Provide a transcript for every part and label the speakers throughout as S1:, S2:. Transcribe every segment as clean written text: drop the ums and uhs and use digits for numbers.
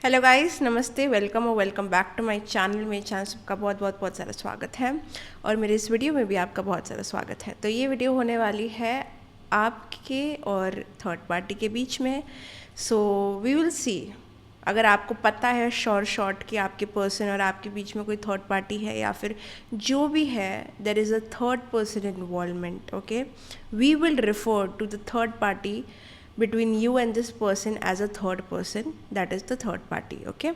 S1: Hello guys, नमस्ते, welcome और welcome back to my channel. मेरे चैनल सबका बहुत बहुत बहुत सारा स्वागत है और मेरे इस वीडियो में भी आपका बहुत सारा स्वागत है। तो ये वीडियो होने वाली है आपके और थर्ड पार्टी के बीच में। सो वी विल सी, अगर आपको पता है शॉर्ट कि आपके पर्सन और आपके बीच में कोई थर्ड पार्टी है या फिर जो भी है, there is a third person involvement. Okay, we will refer to the third party between you and this person as a third person, that is the third party. Okay,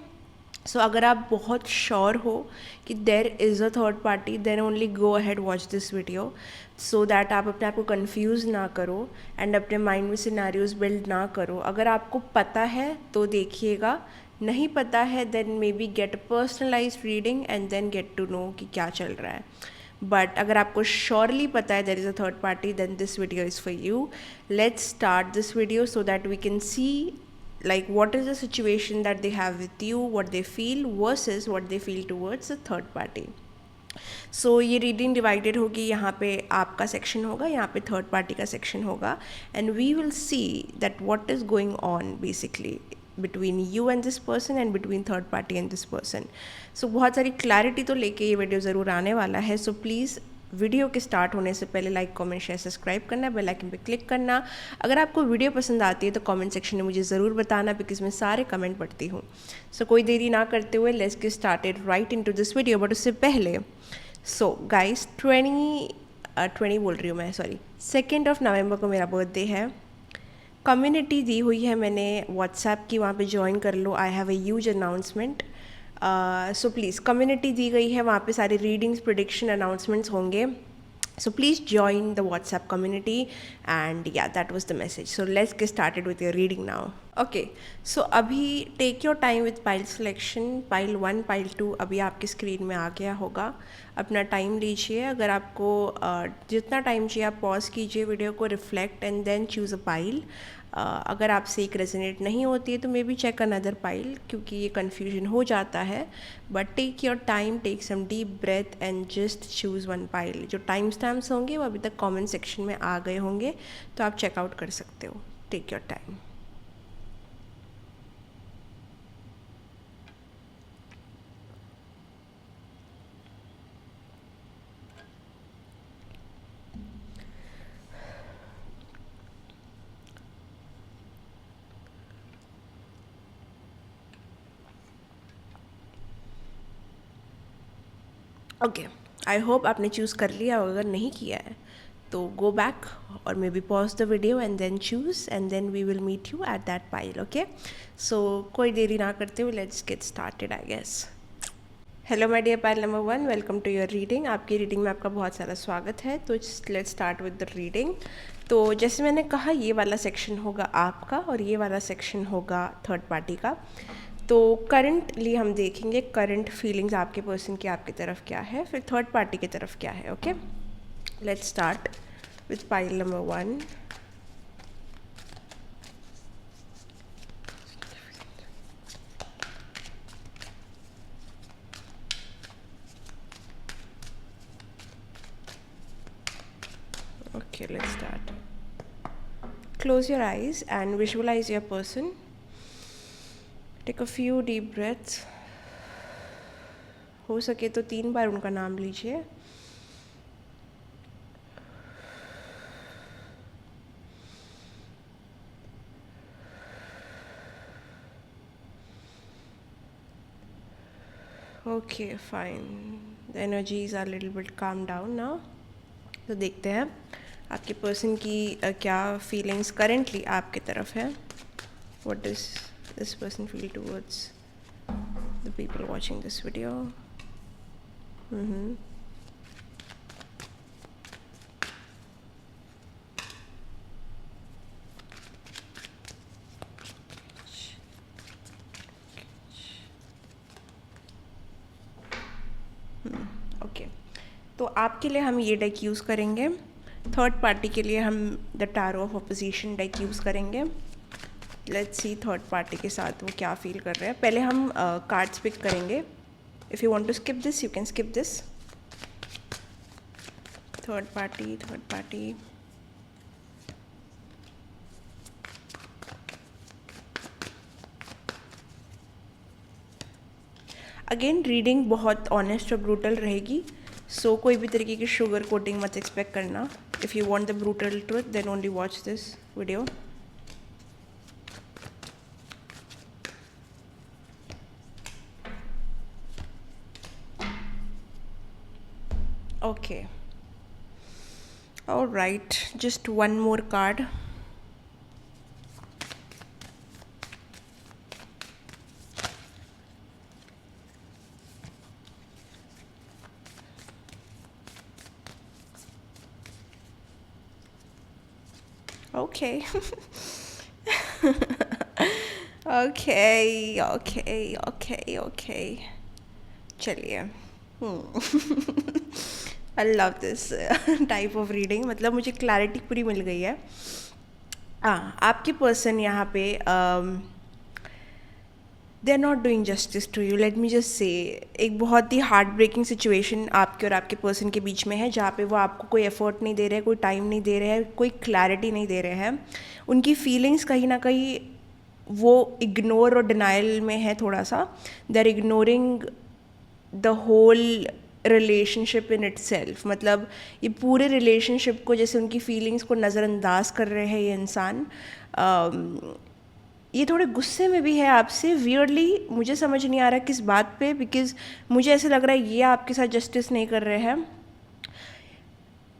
S1: so अगर आप बहुत sure हो कि there is a third party, then only go ahead watch this video so that आप अपने आप को confuse ना करो and अपने माइंड में सिनारियोज बिल्ड ना करो। अगर आपको पता है तो देखिएगा, नहीं पता है then maybe get a personalized reading and then get to know कि क्या चल रहा है। बट अगर आपको श्योरली पता है there is a third party, then this video is for you. Let's start this video so that we can see like what is the situation that they have with you, what they feel versus what they feel towards the third party. सो ये reading divided होगी, यहाँ पे आपका section होगा, यहाँ पे third party का section होगा and we will see that what is going on basically between you and this person and between third party and this person. So बहुत सारी क्लैरिटी तो लेके ये वीडियो ज़रूर आने वाला है। सो प्लीज़ वीडियो के स्टार्ट होने से पहले लाइक, कमेंट, शेयर, सब्सक्राइब करना, बेल आइकन पे क्लिक करना। अगर आपको वीडियो पसंद आती है तो कमेंट सेक्शन में मुझे ज़रूर बताना, बिकॉज मैं सारे कमेंट पढ़ती हूँ। सो कोई देरी ना करते हुए let's get started right into this video. But उससे पहले सो गाइस 20 बोल रही हूँ मैं, सॉरी, 2 नवंबर को मेरा बर्थडे है। कम्युनिटी दी हुई है मैंने व्हाट्सएप की, वहाँ पे ज्वाइन कर लो। I have a huge announcement, so please community दी गई है, वहाँ पे सारे रीडिंग्स, प्रिडिक्शन, अनाउंसमेंट्स होंगे। So please join the WhatsApp community and yeah, that was the message. So let's get started with your reading now. Okay, so अभी take your time with pile selection. Pile 1, pile 2 अभी आपकी screen में आ गया होगा। अपना time लीजिए, अगर आपको जितना टाइम चाहिए आप पॉज कीजिए वीडियो को, reflect and then choose a pile. अगर आपसे एक रेजोनेट नहीं होती है तो maybe check another pile, क्योंकि ये कन्फ्यूजन हो जाता है। But take your time, take some deep breath and just choose one pile. जो टाइम स्टैम्प्स होंगे वो अभी तक कमेंट सेक्शन में आ गए होंगे, तो आप चेकआउट कर सकते हो। Take your time. Okay, I hope आपने चूज़ कर लिया, अगर नहीं किया है तो गो बैक और maybe pause the video and then choose and then we will meet you at that pile. Okay, so कोई देरी ना करते हुए let's get started I guess. Hello my dear pile number 1, welcome to your reading. आपकी reading में आपका बहुत सारा स्वागत है। तो let's start with the reading. तो जैसे मैंने कहा, ये वाला सेक्शन होगा आपका और ये वाला सेक्शन होगा थर्ड पार्टी का। तो करंटली हम देखेंगे करंट फीलिंग्स आपके पर्सन की आपकी तरफ क्या है, फिर थर्ड पार्टी की तरफ क्या है। Okay, let's start with pile number 1। Okay, let's start. Close your eyes and visualize your person. Take a few deep breaths. हो सके तो 3 बार उनका नाम लीजिए। Okay fine, the energies are little bit calm down now. तो देखते हैं आपके पर्सन की क्या फीलिंग्स करेंटली आपके तरफ है। What is this person feel towards the people watching this video. Okay, तो आपके लिए हम ये डेक यूज़ करेंगे, थर्ड पार्टी के लिए हम the tarot of opposition deck use करेंगे। लेट्स सी थर्ड पार्टी के साथ वो क्या फील कर रहे हैं। पहले हम कार्ड्स पिक करेंगे। If you want to skip this you can skip this. Third party, third party, again reading बहुत ऑनेस्ट और ब्रूटल रहेगी, सो कोई भी तरीके की शुगर कोटिंग मत एक्सपेक्ट करना. If you want the brutal truth then only watch this video. Okay. All right, just one more card. Okay. Okay. चलिए. I love this type of reading. मतलब मुझे क्लैरिटी पूरी मिल गई है. आपके पर्सन यहाँ पे they are not doing justice to you. Let me just say, एक बहुत ही हार्ट ब्रेकिंग सिचुएशन आपके और आपके पर्सन के बीच में है, जहाँ पे वो आपको कोई एफर्ट नहीं दे रहे हैं, कोई टाइम नहीं दे रहे हैं, कोई क्लैरिटी नहीं दे रहे हैं. उनकी फीलिंग्स कहीं ना कहीं वो इग्नोर और डिनाइल में है थोड़ा सा. They are ignoring the whole relationship in itself. मतलब ये पूरे रिलेशनशिप को, जैसे उनकी फीलिंग्स को नज़रअंदाज कर रहे हैं ये इंसान. ये थोड़े गुस्से में भी है आपसे. वियर्डली मुझे समझ नहीं आ रहा किस बात पे, बिकॉज मुझे ऐसे लग रहा है ये आपके साथ जस्टिस नहीं कर रहे हैं.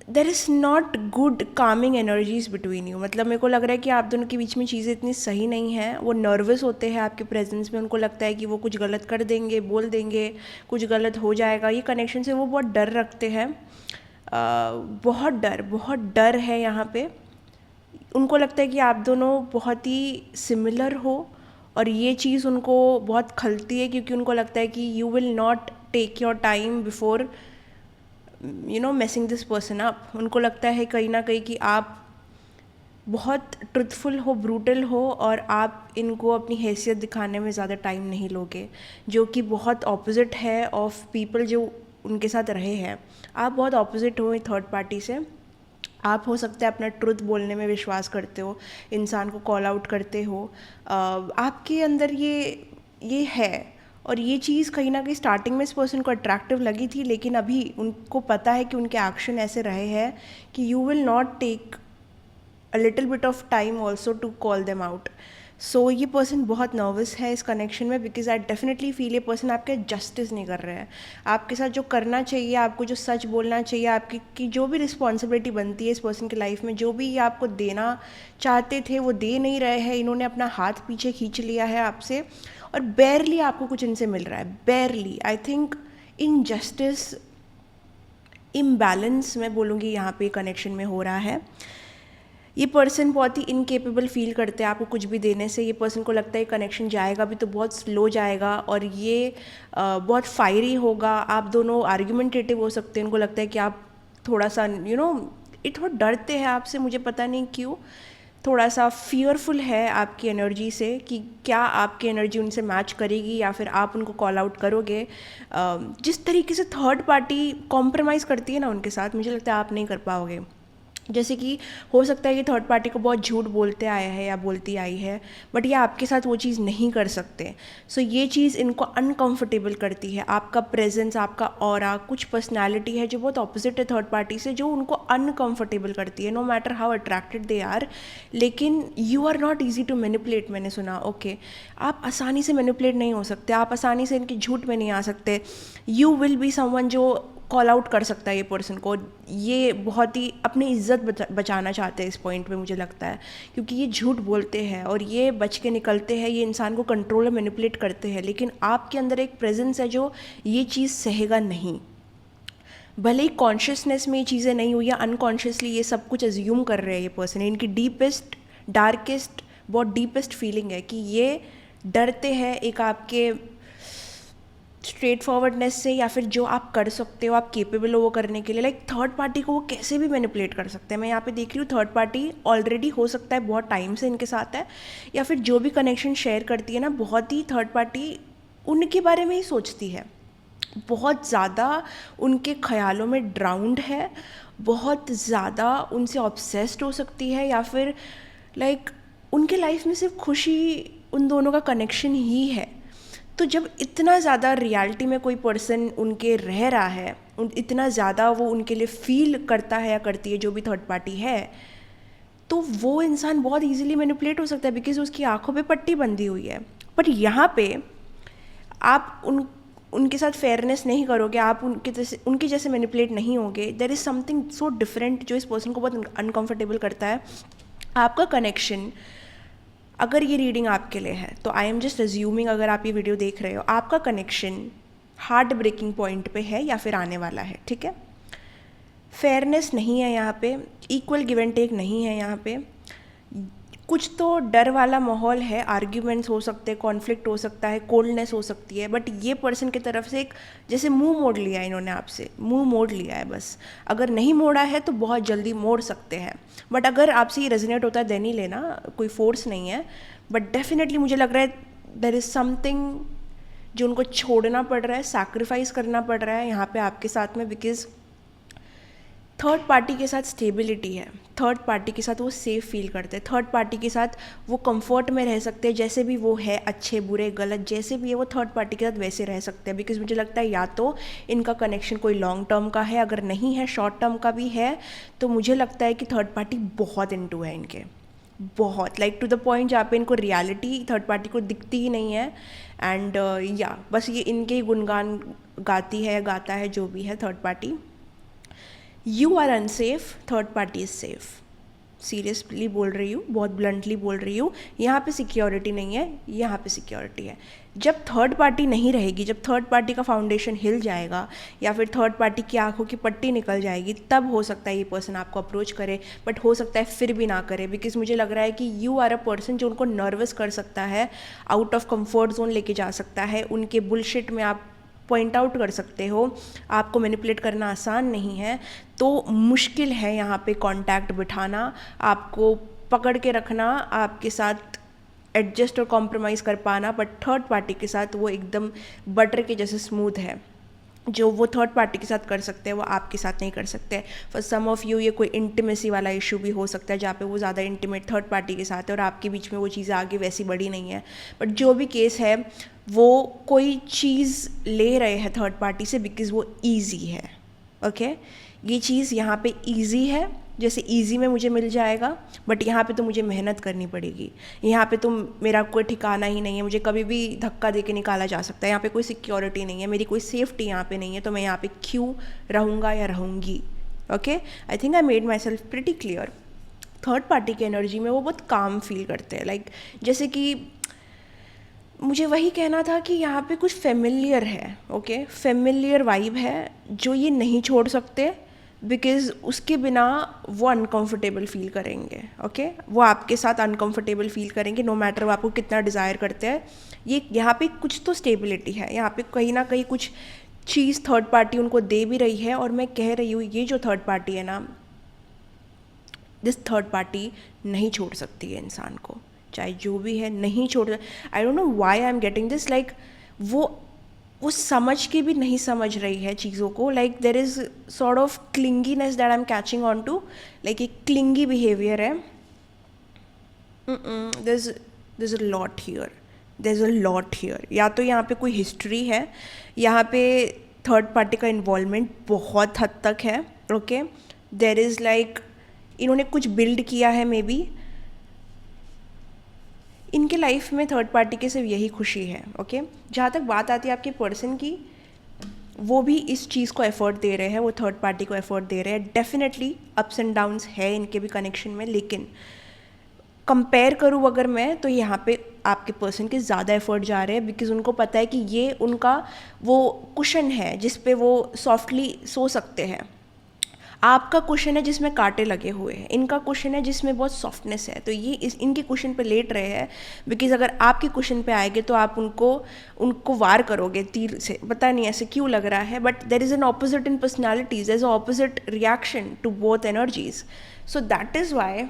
S1: There is not good Kameng energies between you. मतलब मेरे को लग रहा है कि आप दोनों के बीच में चीज़ें इतनी सही नहीं हैं. वो नर्वस होते हैं आपके प्रेजेंस में. उनको लगता है कि वो कुछ गलत कर देंगे, बोल देंगे, कुछ गलत हो जाएगा. ये कनेक्शन से वो बहुत डर रखते हैं. बहुत डर है यहाँ पे. उनको लगता है कि आप दोनों बहुत ही सिमिलर हो, और ये चीज़ उनको बहुत खलती है, क्योंकि उनको लगता है कि you will not take your time before messing this person up. उनको लगता है कहीं ना कहीं कि आप बहुत ट्रुथफुल हो, ब्रूटल हो, और आप इनको अपनी हैसियत दिखाने में ज़्यादा टाइम नहीं लोगे, जो कि बहुत ऑपोजिट है ऑफ पीपल जो उनके साथ रहे हैं. आप बहुत ऑपोजिट हो थर्ड पार्टी से. आप हो सकता है अपना ट्रुथ बोलने में विश्वास करते हो, इंसान को कॉल आउट करते हो. आपके अंदर ये है, और ये चीज़ कहीं ना कहीं स्टार्टिंग में इस पर्सन को अट्रैक्टिव लगी थी, लेकिन अभी उनको पता है कि उनके एक्शन ऐसे रहे हैं कि you will not take a little bit of time also to call them out. So ये पर्सन बहुत नर्वस है इस कनेक्शन में, बिकॉज आई डेफिनेटली फील ये पर्सन आपके जस्टिस नहीं कर रहे हैं. आपके साथ जो करना चाहिए, आपको जो सच बोलना चाहिए, आपकी की जो भी रिस्पॉन्सिबिलिटी बनती है इस पर्सन की लाइफ में, जो भी ये आपको देना चाहते थे वो दे नहीं रहे हैं. इन्होंने अपना हाथ पीछे खींच लिया है आपसे, और बेयरली आपको कुछ इनसे मिल रहा है. बेयरली. आई थिंक इनजस्टिस, इम्बैलेंस मैं बोलूँगी यहाँ पे कनेक्शन में हो रहा है. ये पर्सन बहुत ही इनकेपेबल फील करते हैं आपको कुछ भी देने से. ये पर्सन को लगता है कनेक्शन जाएगा भी तो बहुत स्लो जाएगा, और ये बहुत फायरी होगा. आप दोनों आर्ग्यूमेंटेटिव हो सकते हैं. उनको लगता है कि आप थोड़ा सा ये थोड़ा डरते हैं आपसे. मुझे पता नहीं क्यों, थोड़ा सा फियरफुल है आपकी एनर्जी से कि क्या आपकी एनर्जी उनसे मैच करेगी या फिर आप उनको कॉल आउट करोगे. जिस तरीके से थर्ड पार्टी कॉम्प्रोमाइज़ करती है ना उनके साथ, मुझे लगता है आप नहीं कर पाओगे. जैसे कि हो सकता है कि थर्ड पार्टी को बहुत झूठ बोलते आया है या बोलती आई है, बट ये आपके साथ वो चीज़ नहीं कर सकते. सो ये चीज़ इनको अनकंफर्टेबल करती है. आपका प्रेजेंस, आपका ऑरा, कुछ पर्सनालिटी है जो बहुत ऑपोजिट है थर्ड पार्टी से, जो उनको अनकंफर्टेबल करती है, no matter how attracted they are. लेकिन you are not easy to manipulate. मैंने सुना, ओके, आप आसानी से मैनिपुलेट नहीं हो सकते, आप आसानी से इनके झूठ में नहीं आ सकते. यू विल बी समवन जो कॉल आउट कर सकता है ये पर्सन को. ये बहुत ही अपनी इज्जत बचाना चाहते हैं इस पॉइंट पे, मुझे लगता है, क्योंकि ये झूठ बोलते हैं और ये बच के निकलते हैं. ये इंसान को कंट्रोल और मैनिपुलेट करते हैं, लेकिन आपके अंदर एक प्रेजेंस है जो ये चीज़ सहेगा नहीं. भले ही कॉन्शियसनेस में ये चीज़ें नहीं हुई या अनकॉन्शियसली ये सब कुछ एज्यूम कर रहे हैं ये पर्सन. इनकी डीपेस्ट, डार्केस्ट, बहुत डीपेस्ट फीलिंग है कि ये डरते हैं एक आपके स्ट्रेट फॉरवर्डनेस से, या फिर जो आप कर सकते हो, आप केपेबल हो वो करने के लिए. लाइक थर्ड पार्टी को वो कैसे भी मैनिपुलेट कर सकते हैं. मैं यहाँ पे देख रही हूँ थर्ड पार्टी ऑलरेडी हो सकता है बहुत टाइम से इनके साथ है, या फिर जो भी कनेक्शन शेयर करती है ना, बहुत ही थर्ड पार्टी उनके बारे में ही सोचती है. बहुत ज़्यादा उनके ख्यालों में ड्राउंड है, बहुत ज़्यादा उनसे ऑब्सेस्ड हो सकती है, या फिर लाइक उनके लाइफ में सिर्फ खुशी उन दोनों का कनेक्शन ही है. तो जब इतना ज़्यादा रियलिटी में कोई पर्सन उनके रह रहा है, इतना ज़्यादा वो उनके लिए फील करता है या करती है जो भी थर्ड पार्टी है, तो वो इंसान बहुत इजीली मैनिपुलेट हो सकता है, बिकॉज उसकी आंखों पे पट्टी बंधी हुई है। पर यहाँ पे आप उनके साथ फेयरनेस नहीं करोगे, आप उनके जैसे मैनिपुलेट नहीं होगे। There is something so different जो इस पर्सन को बहुत अनकंफर्टेबल करता है। आपका कनेक्शन, अगर ये रीडिंग आपके लिए है तो आई एम जस्ट अज्यूमिंग, अगर आप ये वीडियो देख रहे हो, आपका कनेक्शन हार्ट ब्रेकिंग पॉइंट पे है या फिर आने वाला है, ठीक है। फेयरनेस नहीं है यहाँ पे, इक्वल गिव एंड टेक नहीं है यहाँ पे, कुछ तो डर वाला माहौल है, आर्ग्यूमेंट्स हो सकते हैं, कॉन्फ्लिक्ट हो सकता है, कोल्डनेस हो सकती है। बट ये पर्सन की तरफ से एक जैसे मुंह मोड़ लिया है इन्होंने आपसे, मुंह मोड़ लिया है बस। अगर नहीं मोड़ा है तो बहुत जल्दी मोड़ सकते हैं, बट अगर आपसे ये रेजोनेट होता है देन ही लेना, कोई फोर्स नहीं है। बट डेफिनेटली मुझे लग रहा है देयर इज़ समथिंग जो उनको छोड़ना पड़ रहा है, सैक्रिफाइस करना पड़ रहा है यहाँ पे आपके साथ में, बिकॉज थर्ड पार्टी के साथ स्टेबिलिटी है, थर्ड पार्टी के साथ वो सेफ फील करते हैं, थर्ड पार्टी के साथ वो कंफर्ट में रह सकते हैं, जैसे भी वो है, अच्छे बुरे गलत जैसे भी है वो थर्ड पार्टी के साथ वैसे रह सकते हैं। बिकॉज मुझे लगता है या तो इनका कनेक्शन कोई लॉन्ग टर्म का है, अगर नहीं है शॉर्ट टर्म का भी है, तो मुझे लगता है कि थर्ड पार्टी बहुत इनटू है इनके, बहुत लाइक टू द पॉइंट जहाँ पे इनको रियलिटी थर्ड पार्टी को दिखती ही नहीं है। एंड या बस ये इनके ही गुणगान गाती है, गाता है जो भी है third party. You are unsafe, third party is safe. Seriously बोल रही हूँ, बहुत ब्लंटली बोल रही हूँ, यहाँ पे सिक्योरिटी नहीं है, यहाँ पे सिक्योरिटी है। जब थर्ड पार्टी नहीं रहेगी, जब थर्ड पार्टी का फाउंडेशन हिल जाएगा या फिर थर्ड पार्टी की आंखों की पट्टी निकल जाएगी, तब हो सकता है ये पर्सन आपको अप्रोच करे, बट हो सकता है फिर भी ना करे। बिकॉज मुझे लग रहा है कि यू आर अ पर्सन जो उनको नर्वस कर सकता है, आउट ऑफ कंफर्ट जोन लेके जा सकता है, उनके बुलशिट में आप पॉइंट आउट कर सकते हो। आपको मैनिपुलेट करना आसान नहीं है, तो मुश्किल है यहाँ पे कांटेक्ट बिठाना, आपको पकड़ के रखना, आपके साथ एडजस्ट और कॉम्प्रोमाइज़ कर पाना। बट थर्ड पार्टी के साथ वो एकदम बटर के जैसे स्मूथ है, जो वो थर्ड पार्टी के साथ कर सकते हैं वो आपके साथ नहीं कर सकते। फॉर सम ऑफ यू ये कोई इंटीमेसी वाला इशू भी हो सकता है, जहाँ पे वो ज़्यादा इंटीमेट थर्ड पार्टी के साथ है और आपके बीच में वो चीज़ें आगे वैसी बड़ी नहीं है। बट जो भी केस है, वो कोई चीज़ ले रहे हैं थर्ड पार्टी से बिकॉज वो ईजी है। ओके ये चीज़ यहाँ पे ईजी है, जैसे ईजी में मुझे मिल जाएगा, बट यहाँ पे तो मुझे मेहनत करनी पड़ेगी, यहाँ पे तो मेरा कोई ठिकाना ही नहीं है, मुझे कभी भी धक्का दे के निकाला जा सकता है, यहाँ पे कोई सिक्योरिटी नहीं है, मेरी कोई सेफ्टी यहाँ पे नहीं है, तो मैं यहाँ पे क्यों रहूँगा या रहूँगी। Okay I think I made my self pretty clear. Third party की एनर्जी में वो बहुत काम फील करते हैं, लाइक जैसे कि मुझे वही कहना था कि यहाँ पे कुछ फेमिलियर है, ओके फेमिलियर वाइब है जो ये नहीं छोड़ सकते, बिकॉज़ उसके बिना वो अनकंफर्टेबल फील करेंगे। ओके वो आपके साथ अनकंफर्टेबल फील करेंगे, नो मैटर वो आपको कितना डिज़ायर करते हैं। ये यहाँ पे कुछ तो स्टेबिलिटी है, यहाँ पे कहीं ना कहीं कुछ चीज़ थर्ड पार्टी उनको दे भी रही है। और मैं कह रही हूँ ये जो थर्ड पार्टी है ना, दिस थर्ड पार्टी नहीं छोड़ सकती है इंसान को, चाहे जो भी है नहीं छोड़। आई don't know why I am getting this, like वो समझ के भी नहीं समझ रही है चीज़ों को। Like there is sort of clinginess that I am catching on to, like एक क्लिंगी बिहेवियर है। There is a lot here, there is a lot here. या तो यहाँ पे कोई हिस्ट्री है, यहाँ पे थर्ड पार्टी का इन्वॉल्वमेंट बहुत हद तक है। ओके देयर इज़ लाइक इन्होंने कुछ बिल्ड किया है, मे बी इनके लाइफ में थर्ड पार्टी की सिर्फ यही खुशी है। ओके जहाँ तक बात आती है आपके पर्सन की, वो भी इस चीज़ को एफर्ट दे रहे हैं, वो थर्ड पार्टी को एफर्ट दे रहे हैं। डेफिनेटली अप्स एंड डाउन्स है इनके भी कनेक्शन में, लेकिन कंपेयर करूँ अगर मैं, तो यहाँ पे आपके पर्सन के ज़्यादा एफर्ट जा रहे हैं, बिकॉज उनको पता है कि ये उनका वो कुशन है जिस पे वो सॉफ्टली सो सकते हैं। आपका क्वेश्चन है जिसमें कांटे लगे हुए हैं, इनका क्वेश्चन है जिसमें बहुत सॉफ्टनेस है, तो ये इनके क्वेश्चन पे लेट रहे हैं। बिकॉज अगर आपके क्वेश्चन पे आएंगे तो आप उनको वार करोगे तीर से, पता नहीं ऐसे क्यों लग रहा है, but there is an opposite in personalities, there is opposite reaction to both energies. So that is why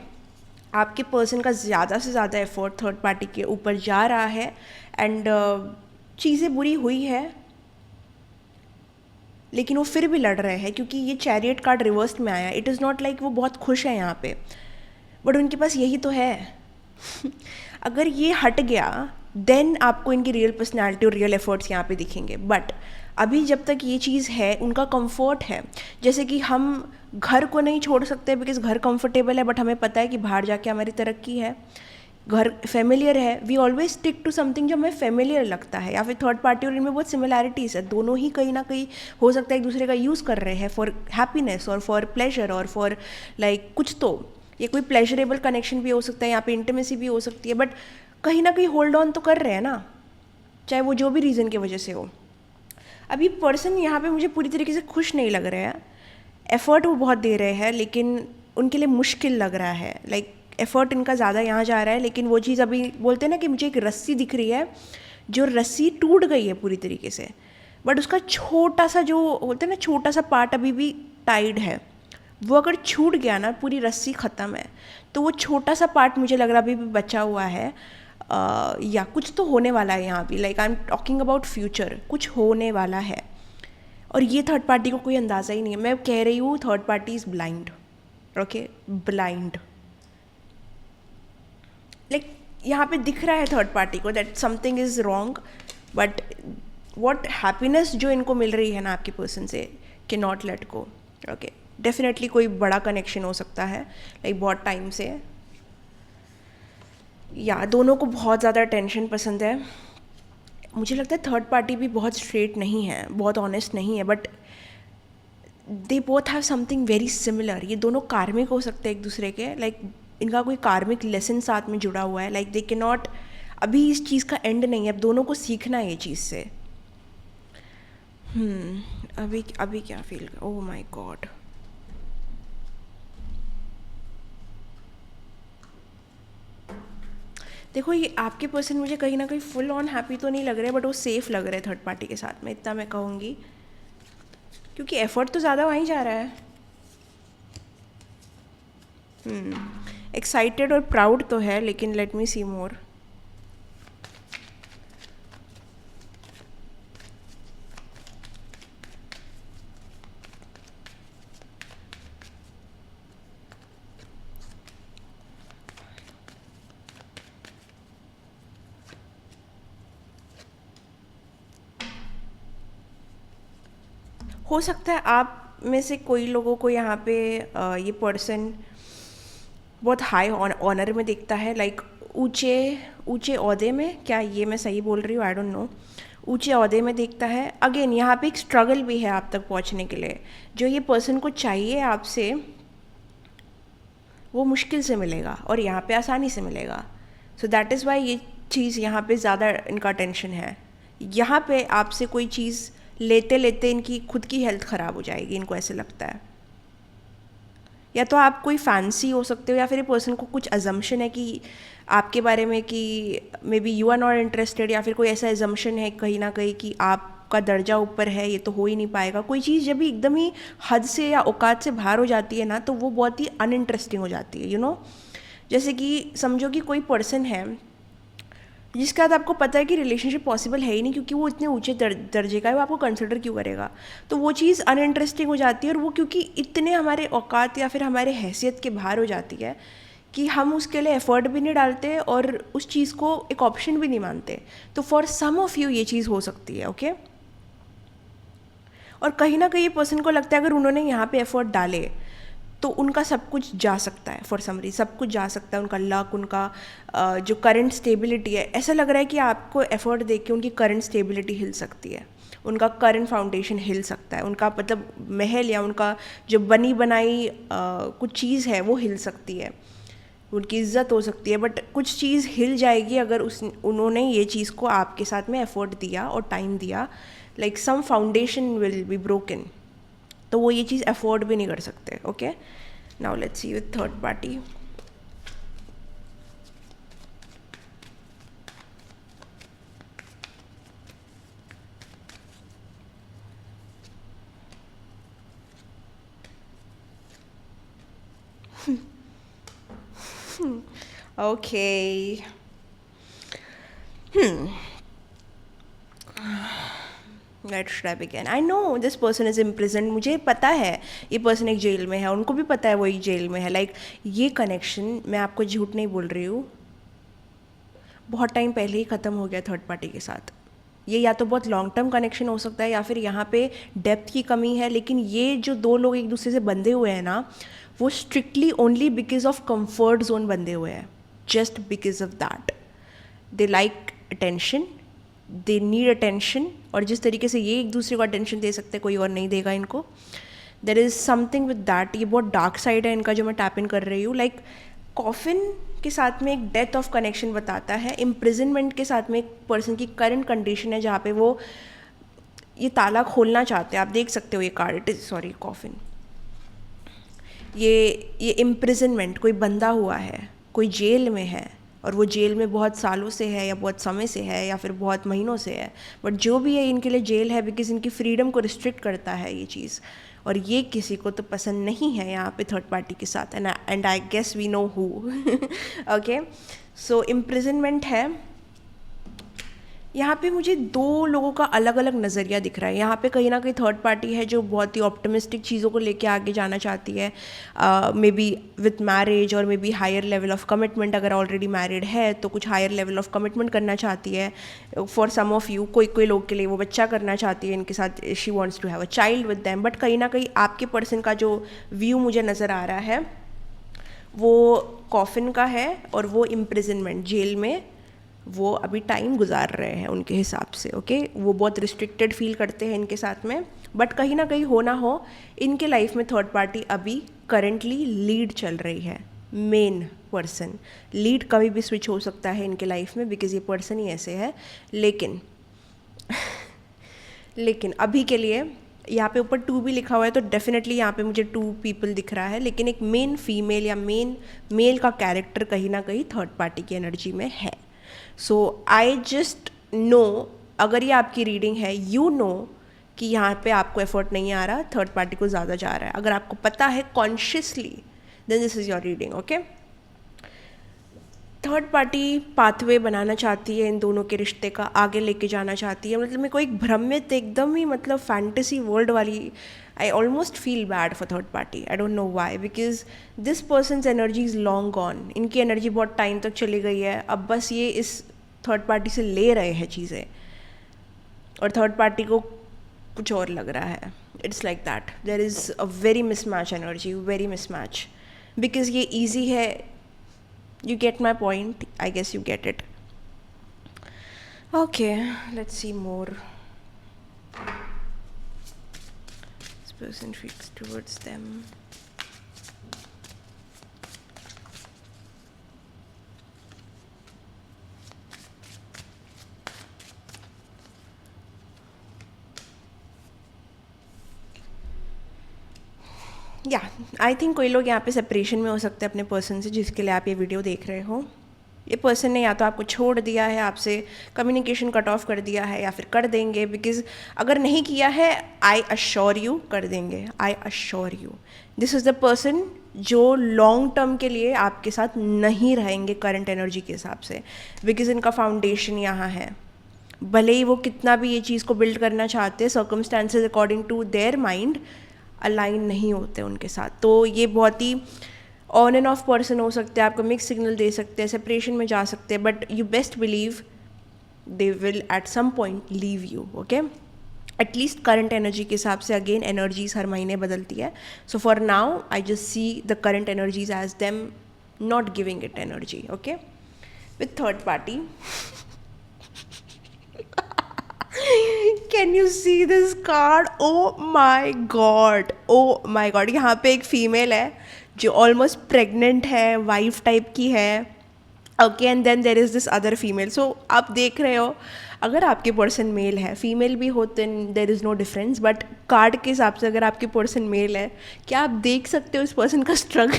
S1: आपके पर्सन का ज़्यादा से ज़्यादा एफर्ट थर्ड पार्टी के ऊपर जा रहा है। एंड चीज़ें बुरी हुई है, लेकिन वो फिर भी लड़ रहे हैं, क्योंकि ये चैरियट कार्ड रिवर्स में आया। इट इज़ नॉट लाइक वो बहुत खुश है यहाँ पे, बट उनके पास यही तो है। अगर ये हट गया देन आपको इनकी रियल पर्सनैलिटी और रियल एफर्ट्स यहाँ पे दिखेंगे। बट अभी जब तक ये चीज़ है, उनका कंफर्ट है, जैसे कि हम घर को नहीं छोड़ सकते बिकॉज घर कंफर्टेबल है, बट हमें पता है कि बाहर जाके हमारी तरक्की है, घर फेमिलियर है, we always stick to something जो हमें फेमिलियर लगता है। या फिर थर्ड पार्टी और इनमें बहुत सिमिलैरिटीज़ है, दोनों ही कहीं ना कहीं हो सकता है एक दूसरे का यूज़ कर रहे हैं फॉर हैप्पीनेस और फॉर प्लेजर और फॉर लाइक कुछ, तो ये कोई प्लेजरेबल कनेक्शन भी हो सकता है, यहाँ पे इंटीमेसी भी हो सकती है, बट कहीं ना कहीं होल्ड ऑन तो कर रहे हैं ना, चाहे वो जो भी रीज़न की वजह से हो। अभी पर्सन यहाँ पे मुझे पूरी तरीके से खुश नहीं लग रहे हैं, एफर्ट वो बहुत दे रहे हैं लेकिन उनके लिए मुश्किल लग रहा है, लाइक एफर्ट इनका ज़्यादा यहाँ जा रहा है, लेकिन वो चीज़ अभी बोलते हैं ना कि मुझे एक रस्सी दिख रही है, जो रस्सी टूट गई है पूरी तरीके से, बट उसका छोटा सा जो होता है ना, छोटा सा पार्ट अभी भी टाइड है, वो अगर छूट गया ना पूरी रस्सी ख़त्म है। तो वो छोटा सा पार्ट मुझे लग रहा अभी भी बचा हुआ है, या कुछ तो होने वाला है यहाँ भी, like I am talking about future, कुछ होने वाला है। और ये थर्ड पार्टी को कोई अंदाज़ा ही नहीं है, मैं कह रही हूँ third party is blind, okay, blind, like यहाँ पे दिख रहा है थर्ड पार्टी को that something is wrong, but what happiness जो इनको मिल रही है ना आपके पर्सन से, के not let go, okay. Definitely कोई बड़ा कनेक्शन हो सकता है, लाइक बहुत टाइम से, या दोनों को बहुत ज़्यादा अटेंशन पसंद है। मुझे लगता है थर्ड पार्टी भी बहुत स्ट्रेट नहीं है, बहुत ऑनेस्ट नहीं है, but they both have something very similar. ये दोनों कार्मिक हो सकते हैं एक दूसरे के, लाइक इनका कोई कार्मिक लेसन साथ में जुड़ा हुआ है, लाइक दे कैन नॉट, अभी इस चीज़ का एंड नहीं है, अब दोनों को सीखना है ये चीज़ से। अभी क्या फील, ओह माय गॉड, देखो ये आपके पर्सन मुझे कहीं ना कहीं फुल ऑन हैप्पी तो नहीं लग रहे, बट वो सेफ लग रहे हैं थर्ड पार्टी के साथ में, इतना मैं कहूँगी, क्योंकि एफर्ट तो ज़्यादा वहीं जा रहा है। एक्साइटेड और प्राउड तो है, लेकिन लेट मी सी मोर। हो सकता है आप में से कोई लोगों को यहाँ पे ये पर्सन बहुत हाई ऑनर में दिखता है, लाइक ऊंचे ऊंचे ओहदे में, क्या ये मैं सही बोल रही हूँ, आई डोंट नो, ऊंचे ओहदे में दिखता है। अगेन यहाँ पे एक स्ट्रगल भी है आप तक पहुँचने के लिए, जो ये पर्सन को चाहिए आपसे वो मुश्किल से मिलेगा और यहाँ पे आसानी से मिलेगा। सो दैट इज़ वाई ये चीज़ यहाँ पे ज़्यादा इनका टेंशन है। यहाँ पे आपसे कोई चीज़ लेते लेते इनकी खुद की हेल्थ ख़राब हो जाएगी, इनको ऐसे लगता है। या तो आप कोई फैंसी हो सकते हो, या फिर ये पर्सन को कुछ अजम्पशन है कि आपके बारे में कि maybe you are not interested, या फिर कोई ऐसा एजम्पशन है कहीं ना कहीं कि आपका दर्जा ऊपर है, ये तो हो ही नहीं पाएगा। कोई चीज़ जब भी एकदम ही हद से या औकात से बाहर हो जाती है ना, तो वो बहुत ही अनइंटरेस्टिंग हो जाती है, यू नो। जैसे कि समझो कि कोई पर्सन है जिसके बाद आपको पता है कि रिलेशनशिप पॉसिबल है ही नहीं, क्योंकि वो इतने ऊंचे दर्जे का है, वो आपको कंसिडर क्यों करेगा। तो वो चीज़ अनइंटरेस्टिंग हो जाती है, और वो क्योंकि इतने हमारे औकात या फिर हमारे हैसियत के बाहर हो जाती है कि हम उसके लिए एफर्ट भी नहीं डालते और उस चीज़ को एक ऑप्शन भी नहीं मानते। तो फॉर सम ऑफ यू ये चीज़ हो सकती है, ओके। और कहीं ना कहीं पर्सन को लगता है अगर उन्होंने यहाँ पे एफर्ट डाले तो उनका सब कुछ जा सकता है, फॉर समरी सब कुछ जा सकता है, उनका लक, उनका जो करंट स्टेबिलिटी है, ऐसा लग रहा है कि आपको एफर्ट देख के उनकी करंट स्टेबिलिटी हिल सकती है, उनका करंट फाउंडेशन हिल सकता है, उनका मतलब महल या उनका जो बनी बनाई कुछ चीज़ है वो हिल सकती है, उनकी इज्जत हो सकती है, बट कुछ चीज़ हिल जाएगी अगर उन्होंने ये चीज़ को आपके साथ में एफर्ट दिया और टाइम दिया, like some foundation will be broken. तो वो ये चीज़ अफोर्ड भी नहीं कर सकते, okay. Now let's see with third party. Okay. Let's try again. I know this person is imprisoned. मुझे पता है ये पर्सन एक जेल में है, उनको भी पता है वो एक जेल में है। लाइक ये कनेक्शन, मैं आपको झूठ नहीं बोल रही हूँ, बहुत टाइम पहले ही ख़त्म हो गया थर्ड पार्टी के साथ। ये या तो बहुत लॉन्ग टर्म कनेक्शन हो सकता है या फिर यहाँ पे डेप्थ की कमी है, लेकिन ये जो दो लोग एक दूसरे से बंधे हुए हैं ना, वो strictly only because of comfort zone बंधे हुए हैं, just because of that. They like attention, they need attention, और जिस तरीके से ये एक दूसरे को अटेंशन दे सकते हैं कोई और नहीं देगा इनको। There is something with that. ये बहुत डार्क साइड है इनका जो मैं टैप इन कर रही हूँ। लाइक कॉफिन के साथ में एक डेथ ऑफ कनेक्शन बताता है, इम्प्रिजनमेंट के साथ में एक पर्सन की करंट कंडीशन है जहाँ पे वो ये ताला खोलना चाहते हैं। आप देख सकते हो ये card, it is sorry coffin, ये इम्प्रिजनमेंट, कोई बंधा हुआ है, कोई जेल में है, और वो जेल में बहुत सालों से है या बहुत समय से है या फिर बहुत महीनों से है, बट जो भी है इनके लिए जेल है बिकॉज इनकी फ्रीडम को रिस्ट्रिक्ट करता है ये चीज़, और ये किसी को तो पसंद नहीं है यहाँ पे थर्ड पार्टी के साथ। And I guess we know who. Okay, so imprisonment है यहाँ पे। मुझे दो लोगों का अलग अलग नज़रिया दिख रहा है यहाँ पे। कहीं ना कहीं थर्ड पार्टी है जो बहुत ही ऑप्टिमिस्टिक चीज़ों को लेके आगे जाना चाहती है, मे बी विथ मैरिज और maybe higher level of commitment. अगर ऑलरेडी मैरिड है तो कुछ हायर लेवल ऑफ कमिटमेंट करना चाहती है। फॉर सम ऑफ यू, कोई कोई लोग के लिए वो बच्चा करना चाहती है इनके साथ, she wants to have a child with them. But कहीं ना कहीं आपके पर्सन का जो व्यू मुझे नज़र आ रहा है वो कॉफिन का है, और वो इम्प्रिजनमेंट, जेल में वो अभी टाइम गुजार रहे हैं उनके हिसाब से। ओके, वो बहुत रिस्ट्रिक्टेड फील करते हैं इनके साथ में, बट कहीं ना कहीं हो ना हो इनके लाइफ में थर्ड पार्टी अभी करेंटली लीड चल रही है, मेन पर्सन। लीड कभी भी स्विच हो सकता है इनके लाइफ में बिकॉज ये पर्सन ही ऐसे है। लेकिन लेकिन अभी के लिए यहाँ पे ऊपर 2 भी लिखा हुआ है, तो डेफिनेटली यहाँ पे मुझे 2 पीपल दिख रहा है, लेकिन एक मेन फीमेल या मेन मेल का कैरेक्टर कहीं ना कहीं थर्ड पार्टी की एनर्जी में है। सो आई जस्ट नो, अगर ये आपकी रीडिंग है, यू नो कि यहाँ पे आपको एफर्ट नहीं आ रहा, थर्ड पार्टी को ज़्यादा जा रहा है। अगर आपको पता है consciously, then this is your reading. Okay, third party pathway बनाना चाहती है, इन दोनों के रिश्ते का आगे लेके जाना चाहती है। मतलब मेरे को एक भ्रमित, एकदम ही मतलब फैंटेसी वर्ल्ड वाली, आई almost feel bad for third party. I don't know Y, because this persons energy is long gone. इनकी एनर्जी बहुत टाइम तक चली गई है, अब बस ये इस थर्ड पार्टी से ले रहे हैं चीज़ें, और थर्ड पार्टी को कुछ और लग रहा है। It's like that, there is a very mismatch energy, very mismatch, because ये ईजी है। You get my point? I guess you get it. Okay, let's see more. This person feels towards them. या I think कोई लोग यहाँ पे separation में हो सकते हैं अपने पर्सन से, जिसके लिए आप ये वीडियो देख रहे हो। ये पर्सन ने या तो आपको छोड़ दिया है, आपसे कम्युनिकेशन कट ऑफ कर दिया है, या फिर कर देंगे। बिकॉज अगर नहीं किया है, आई अश्योर यू कर देंगे। I assure you this is the person जो लॉन्ग टर्म के लिए आपके साथ नहीं रहेंगे करंट एनर्जी के हिसाब से, बिकॉज इनका फाउंडेशन यहाँ है। भले ही वो कितना भी ये चीज़ को बिल्ड करना चाहते हैं, circumstances according to their mind align नहीं होते उनके साथ। तो ये बहुत ही ऑन एंड ऑफ पर्सन हो सकते हैं, आपको मिक्स सिग्नल दे सकते हैं, सेपरेशन में जा सकते हैं, but you best believe they will at some point leave you. Okay, at least current energy के हिसाब से। अगेन एनर्जीज हर महीने बदलती है, so for now I just see the current energies as them not giving it energy. Okay, with third party can you see this card? Oh my god, oh my god. यहाँ पे एक female है जो almost pregnant है, wife type की है। Okay, and then there is this other female. So आप देख रहे हो, अगर आपके पर्सन मेल है, फीमेल भी हो, then there is no difference, but card के हिसाब से अगर आपके पर्सन मेल है, क्या आप देख सकते हो इस पर्सन का struggle?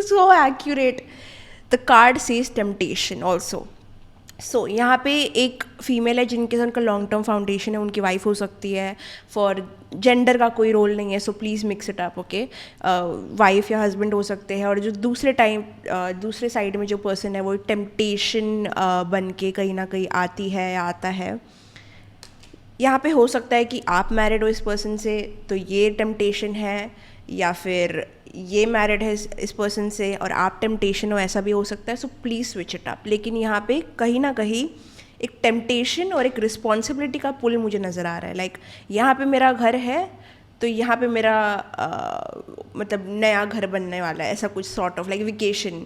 S1: So accurate. The card says temptation also. So यहाँ पे एक फीमेल है जिनके साथ उनका लॉन्ग टर्म फाउंडेशन है, उनकी वाइफ हो सकती है। फॉर जेंडर का कोई रोल नहीं है, so please mix it up. Okay, wife या हस्बैंड हो सकते हैं। और जो दूसरे साइड में जो पर्सन है वो टेम्पटेशन बन के कहीं ना कहीं आती है या आता है। यहाँ पे हो सकता है कि आप मैरिड हो इस पर्सन से, तो ये टेम्पटेशन है, या फिर ये मैरिड है इस पर्सन से और आप टेम्पटेशन हो, ऐसा भी हो सकता है. So please switch it up. लेकिन यहाँ पे कहीं ना कहीं एक टेम्पटेशन और एक रिस्पॉन्सिबिलिटी का पुल मुझे नज़र आ रहा है. लाइक यहाँ पे मेरा घर है तो यहाँ पे मेरा मतलब नया घर बनने वाला है, ऐसा कुछ सॉर्ट ऑफ लाइक वेकेशन.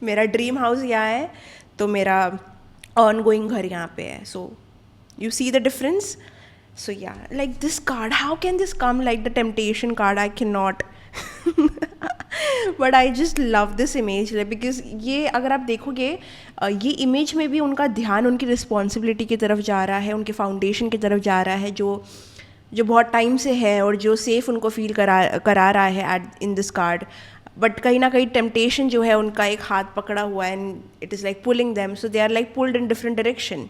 S1: मेरा ड्रीम हाउस यहाँ है तो मेरा ऑन गोइंग घर यहाँ पे है. सो you see the difference. So yeah, like this card, how can this come like the temptation card? I cannot. But I just love this image like, because ये अगर आप देखोगे ये इमेज में भी उनका ध्यान उनकी रिस्पॉन्सिबिलिटी की तरफ जा रहा है, उनके फाउंडेशन की तरफ जा रहा है जो बहुत टाइम से है और जो सेफ उनको फील करा रहा है at in this card. But कहीं ना कहीं टेम्पटेशन जो है उनका एक हाथ पकड़ा हुआ है and it is like pulling them. So they are like pulled in different direction.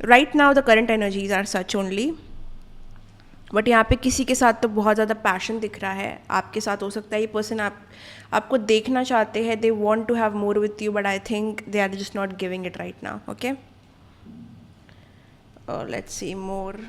S1: Right now the current energies are such only. But यहाँ पे किसी के साथ तो बहुत ज़्यादा पैशन दिख रहा है. आपके साथ हो सकता है ये पर्सन आपको देखना चाहते हैं, they want to have more with you, but I think they are just not giving it right now. Okay, let's see more.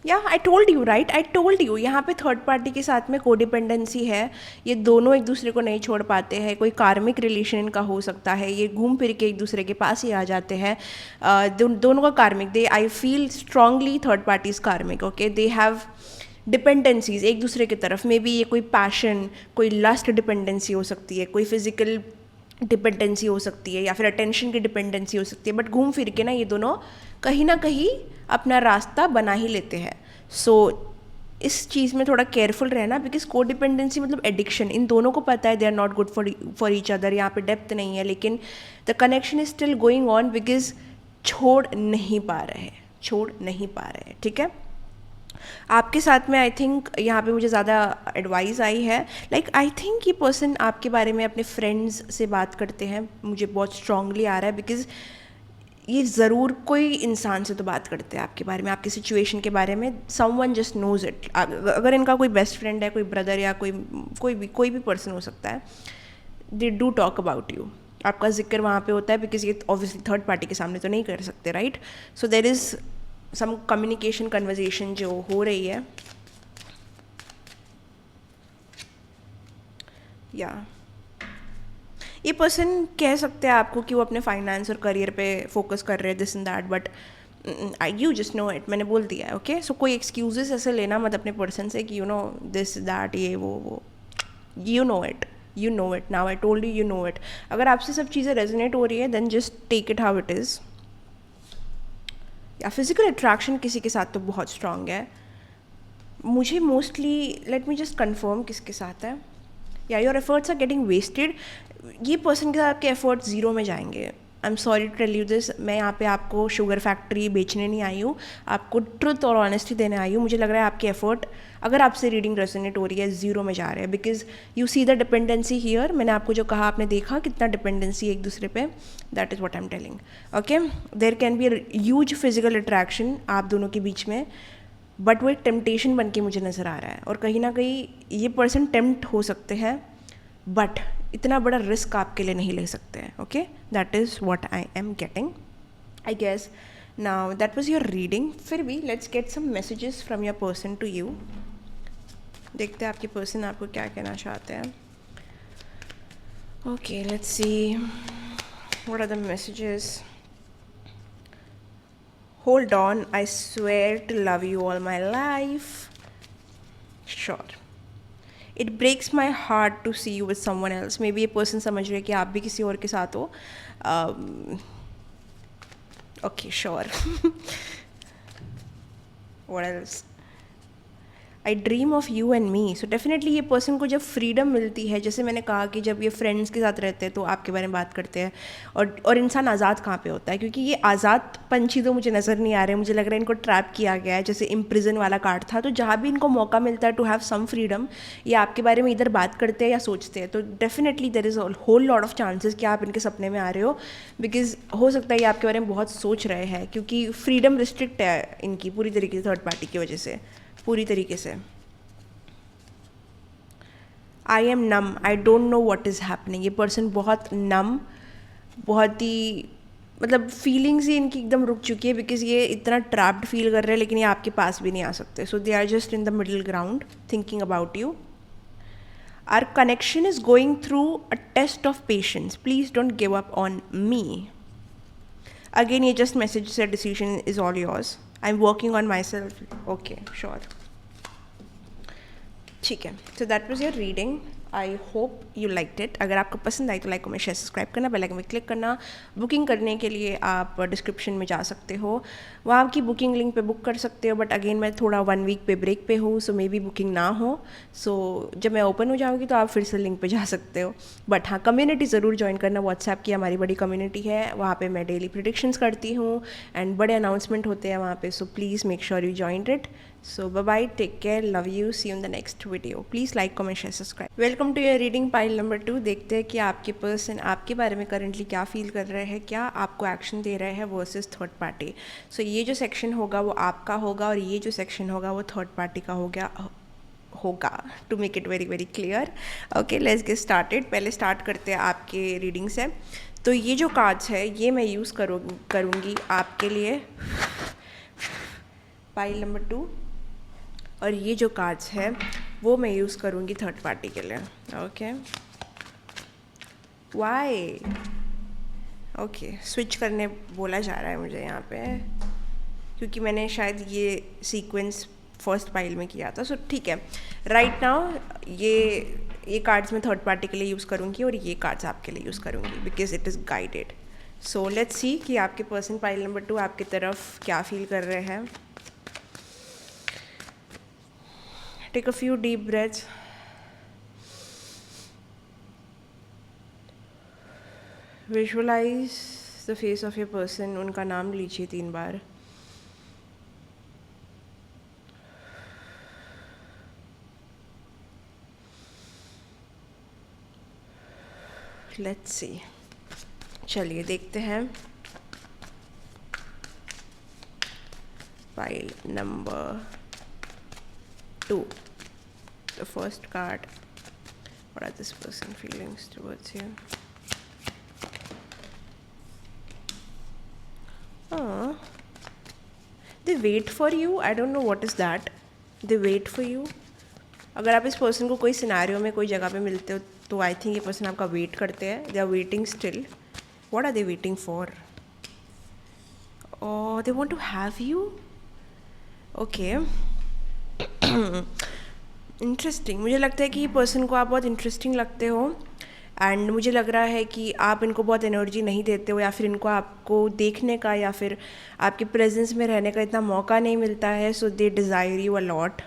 S1: या I told you right, I told you यहाँ पे थर्ड पार्टी के साथ में codependency है. ये दोनों एक दूसरे को नहीं छोड़ पाते हैं. कोई कार्मिक रिलेशन इनका हो सकता है. ये घूम फिर के एक दूसरे के पास ही आ जाते हैं. दोनों का karmic, they I feel strongly third parties karmic. Okay, they have dependencies एक दूसरे की तरफ. मे बी ये कोई पैशन, कोई लस्ट डिपेंडेंसी हो सकती है, कोई फिजिकल डिपेंडेंसी हो सकती है, या फिर अटेंशन की डिपेंडेंसी हो सकती है. बट घूम फिर के ना ये दोनों कहीं ना कहीं अपना रास्ता बना ही लेते हैं. सो इस चीज़ में थोड़ा केयरफुल रहना, बिकॉज को डिपेंडेंसी मतलब एडिक्शन. इन दोनों को पता है they are not good for each other. यहाँ पे डेप्थ नहीं है, लेकिन the connection is still going on because छोड़ नहीं पा रहे. ठीक है, आपके साथ में आई थिंक यहाँ पे मुझे ज़्यादा एडवाइस आई है. लाइक आई थिंक ये पर्सन आपके बारे में अपने फ्रेंड्स से बात करते हैं. मुझे बहुत स्ट्रांगली आ रहा है बिकॉज ये ज़रूर कोई इंसान से तो बात करते हैं आपके बारे में, आपकी सिचुएशन के बारे में. Someone just knows it. अगर इनका कोई बेस्ट फ्रेंड है, कोई ब्रदर या कोई भी पर्सन हो सकता है, they do talk about you. आपका जिक्र वहाँ पे होता है बिकॉज ये ऑब्वियसली थर्ड पार्टी के सामने तो नहीं कर सकते right. So there is some communication conversation जो हो रही है. या ये पर्सन कह सकते हैं आपको कि वो अपने फाइनेंस और करियर पे फोकस कर रहे हैं, this and that, but you just know it. मैंने बोल दिया है. ओके, सो कोई एक्सक्यूजेस ऐसे लेना मत अपने पर्सन से कि यू नो दिस दैट ये वो. You know it now. I told you know it. अगर आपसे सब चीज़ें रेजोनेट हो रही है then just take it how it is. या फिजिकल अट्रैक्शन किसी के साथ तो बहुत स्ट्रांग है. मुझे mostly, let me just confirm किसके साथ है. या your efforts are getting wasted. ये पर्सन के साथ आपके एफर्ट ज़ीरो में जाएंगे. I am sorry to tell you this. मैं यहाँ पे आपको शुगर फैक्ट्री बेचने नहीं आई हूँ, आपको ट्रुथ और ऑनेस्टी देने आई हूँ. मुझे लग रहा है आपके एफर्ट, अगर आपसे रीडिंग रेजोनेट हो रही है, ज़ीरो में जा रहे हैं. Because you see the dependency here. मैंने आपको जो कहा, आपने देखा कितना डिपेंडेंसी एक दूसरे पे. That is what I am telling. Okay, there can be huge physical attraction आप दोनों के बीच में, बट वो एक टेम्पटेशन बन के मुझे नज़र आ रहा है. और कहीं ना कहीं ये पर्सन टेम्प्ट हो सकते हैं, बट इतना बड़ा रिस्क आपके लिए नहीं ले सकते हैं. Okay, that is what I am getting I guess. Now that was your reading. फिर भी let's get some messages from your person to you. देखते हैं आपके पर्सन आपको क्या कहना चाहते हैं. Okay, let's see what are the messages. Hold on, I swear to love you all my life. Sure. It breaks my heart to see you with someone else. Maybe ये person समझ रहे हैं कि आप भी किसी और के साथ हो. Okay, sure. What else? I dream of you and me. So definitely ये पर्सन को जब फ्रीडम मिलती है, जैसे मैंने कहा कि जब ये फ्रेंड्स के साथ रहते हैं तो आपके बारे में बात करते हैं, और इंसान आज़ाद कहाँ पे होता है, क्योंकि ये आज़ाद पंछी तो मुझे नज़र नहीं आ रहे, मुझे लग रहा है इनको ट्रैप किया गया है, जैसे इम्प्रिजन वाला कार्ड था। तो जहाँ भी इनको मौका मिलता है टू हैव सम फ्रीडम, ये आपके बारे में इधर बात करते हैं या सोचते हैं, तो definitely there is whole lot of chances कि आप इनके सपने में आ रहे हो, बिकॉज हो सकता है ये आपके बारे में बहुत सोच रहे हैं, क्योंकि फ्रीडम रिस्ट्रिक्ट है इनकी पूरी तरीके से थर्ड पार्टी की वजह से, पूरी तरीके से। I am numb, I don't know what is happening. ये पर्सन बहुत नम, बहुत ही मतलब फीलिंग्स ही इनकी एकदम रुक चुकी है, बिकॉज ये इतना ट्रैप्ड फील कर रहे हैं, लेकिन ये आपके पास भी नहीं आ सकते। So they are just in the middle ground thinking about you. Our connection is going through a test of patience, please don't give up on me. Again ये जस्ट मैसेज से decision is all yours, I am working on myself. Okay, sure, ठीक है। So that was your reading, I hope you liked it. अगर आपको पसंद आई तो like comment share subscribe करना, बेल आइकन में क्लिक करना। बुकिंग करने के लिए आप डिस्क्रिप्शन में जा सकते हो, वहाँ आपकी बुकिंग लिंक पे बुक कर सकते हो। बट अगेन मैं थोड़ा 1 वीक पे ब्रेक पे हूँ, सो मे बी बुकिंग ना हो। सो जब मैं ओपन हो जाऊँगी तो आप फिर से लिंक पे जा सकते हो। बट हाँ, कम्युनिटी ज़रूर ज्वाइन करना, व्हाट्सएप की हमारी बड़ी कम्युनिटी है, वहाँ पर मैं डेली प्रेडिक्शंस करती हूँ एंड बड़े अनाउंसमेंट होते हैं वहाँ पर। So please make sure you join it. So bye bye, take care, love you, see you in the next video. Please like, comment, share, subscribe. Welcome to your reading pile number 2. देखते हैं कि आपके person आपके बारे में currently क्या feel कर रहे हैं, क्या आपको एक्शन दे रहे हैं वर्सेस थर्ड पार्टी। सो ये जो सेक्शन होगा वो आपका होगा, और ये जो सेक्शन होगा वो थर्ड पार्टी का होगा to make it very very clear. Okay, let's get started. पहले स्टार्ट करते हैं आपके रीडिंग से। तो ये जो कार्ड्स है ये मैं यूज़ करूँगी आपके लिए पाइल नंबर 2, और ये जो कार्ड्स है वो मैं यूज़ करूँगी थर्ड पार्टी के लिए। Okay, Y? ओके, स्विच करने बोला जा रहा है मुझे यहाँ पे, क्योंकि मैंने शायद ये सीक्वेंस फर्स्ट पाइल में किया था। सो ठीक है, राइट नाउ ये कार्ड्स मैं थर्ड पार्टी के लिए यूज़ करूँगी और ये कार्ड्स आपके लिए यूज़ करूँगी, because it is guided. So let's see कि आपके पर्सन पाइल नंबर 2 आपकी तरफ क्या फील कर रहे हैं। Take a few deep breaths. Visualize the face of your person. उनका नाम लीजिए 3 बार। Let's see. चलिए देखते हैं file number 2. The first card. What are this person feelings towards you? They wait for you. I don't know what is that. They wait for you. अगर आप इस person को कोई सिनेरियो में कोई जगह पे मिलते हो तो आई थिंक ये पर्सन आपका वेट करते हैं। They are waiting still. What are they waiting for? Oh, they want to have you. Okay, interesting. मुझे लगता है कि ये पर्सन को आप बहुत इंटरेस्टिंग लगते हो, एंड मुझे लग रहा है कि आप इनको बहुत एनर्जी नहीं देते हो, या फिर इनको आपको देखने का या फिर आपके प्रेजेंस में रहने का इतना मौका नहीं मिलता है। So they desire you a lot.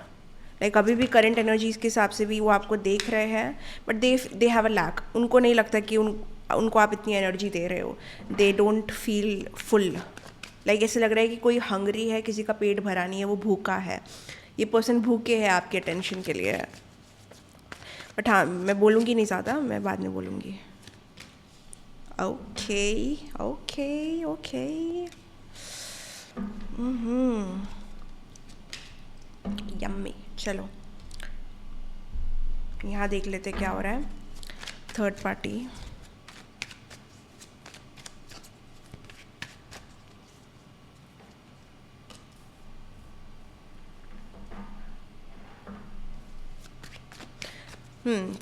S1: Like अभी भी करंट एनर्जीज के हिसाब से भी वो आपको देख रहे हैं, but they have a lack. उनको नहीं लगता कि उनको आप इतनी एनर्जी दे रहे हो। दे डोंट फील फुल। लाइक ऐसे लग रहा है कि कोई हंग्री है, किसी का पेट भरा नहीं है, वो भूखा है। ये पर्सन भूखे है आपके अटेंशन के लिए। बट हाँ, मैं बोलूँगी नहीं ज़्यादा, मैं बाद में बोलूँगी। Okay okay okay, yummy. चलो यहाँ देख लेते क्या हो रहा है। Third party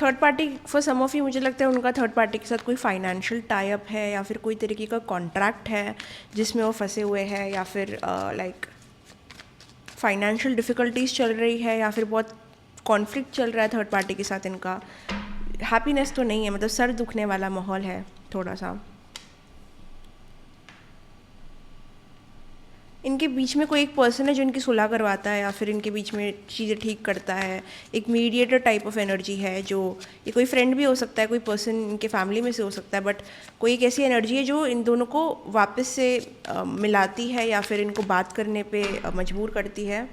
S1: third party for some of you, मुझे लगता है उनका थर्ड पार्टी के साथ कोई फाइनेंशियल टाई अप है, या फिर कोई तरीके का कॉन्ट्रैक्ट है जिसमें वो फंसे हुए हैं, या फिर लाइक फाइनेंशियल डिफ़िकल्टीज चल रही है, या फिर बहुत कॉन्फ्लिक्ट चल रहा है थर्ड पार्टी के साथ इनका। हैप्पीनेस तो नहीं है, मतलब सर दुखने वाला माहौल है थोड़ा सा। इनके बीच में कोई एक पर्सन है जो इनकी सुलह करवाता है या फिर इनके बीच में चीज़ें ठीक करता है। एक मीडिएटर टाइप ऑफ एनर्जी है जो, ये कोई फ्रेंड भी हो सकता है, कोई पर्सन इनके फैमिली में से हो सकता है, बट कोई एक ऐसी एनर्जी है जो इन दोनों को वापस से मिलाती है या फिर इनको बात करने पे मजबूर करती है।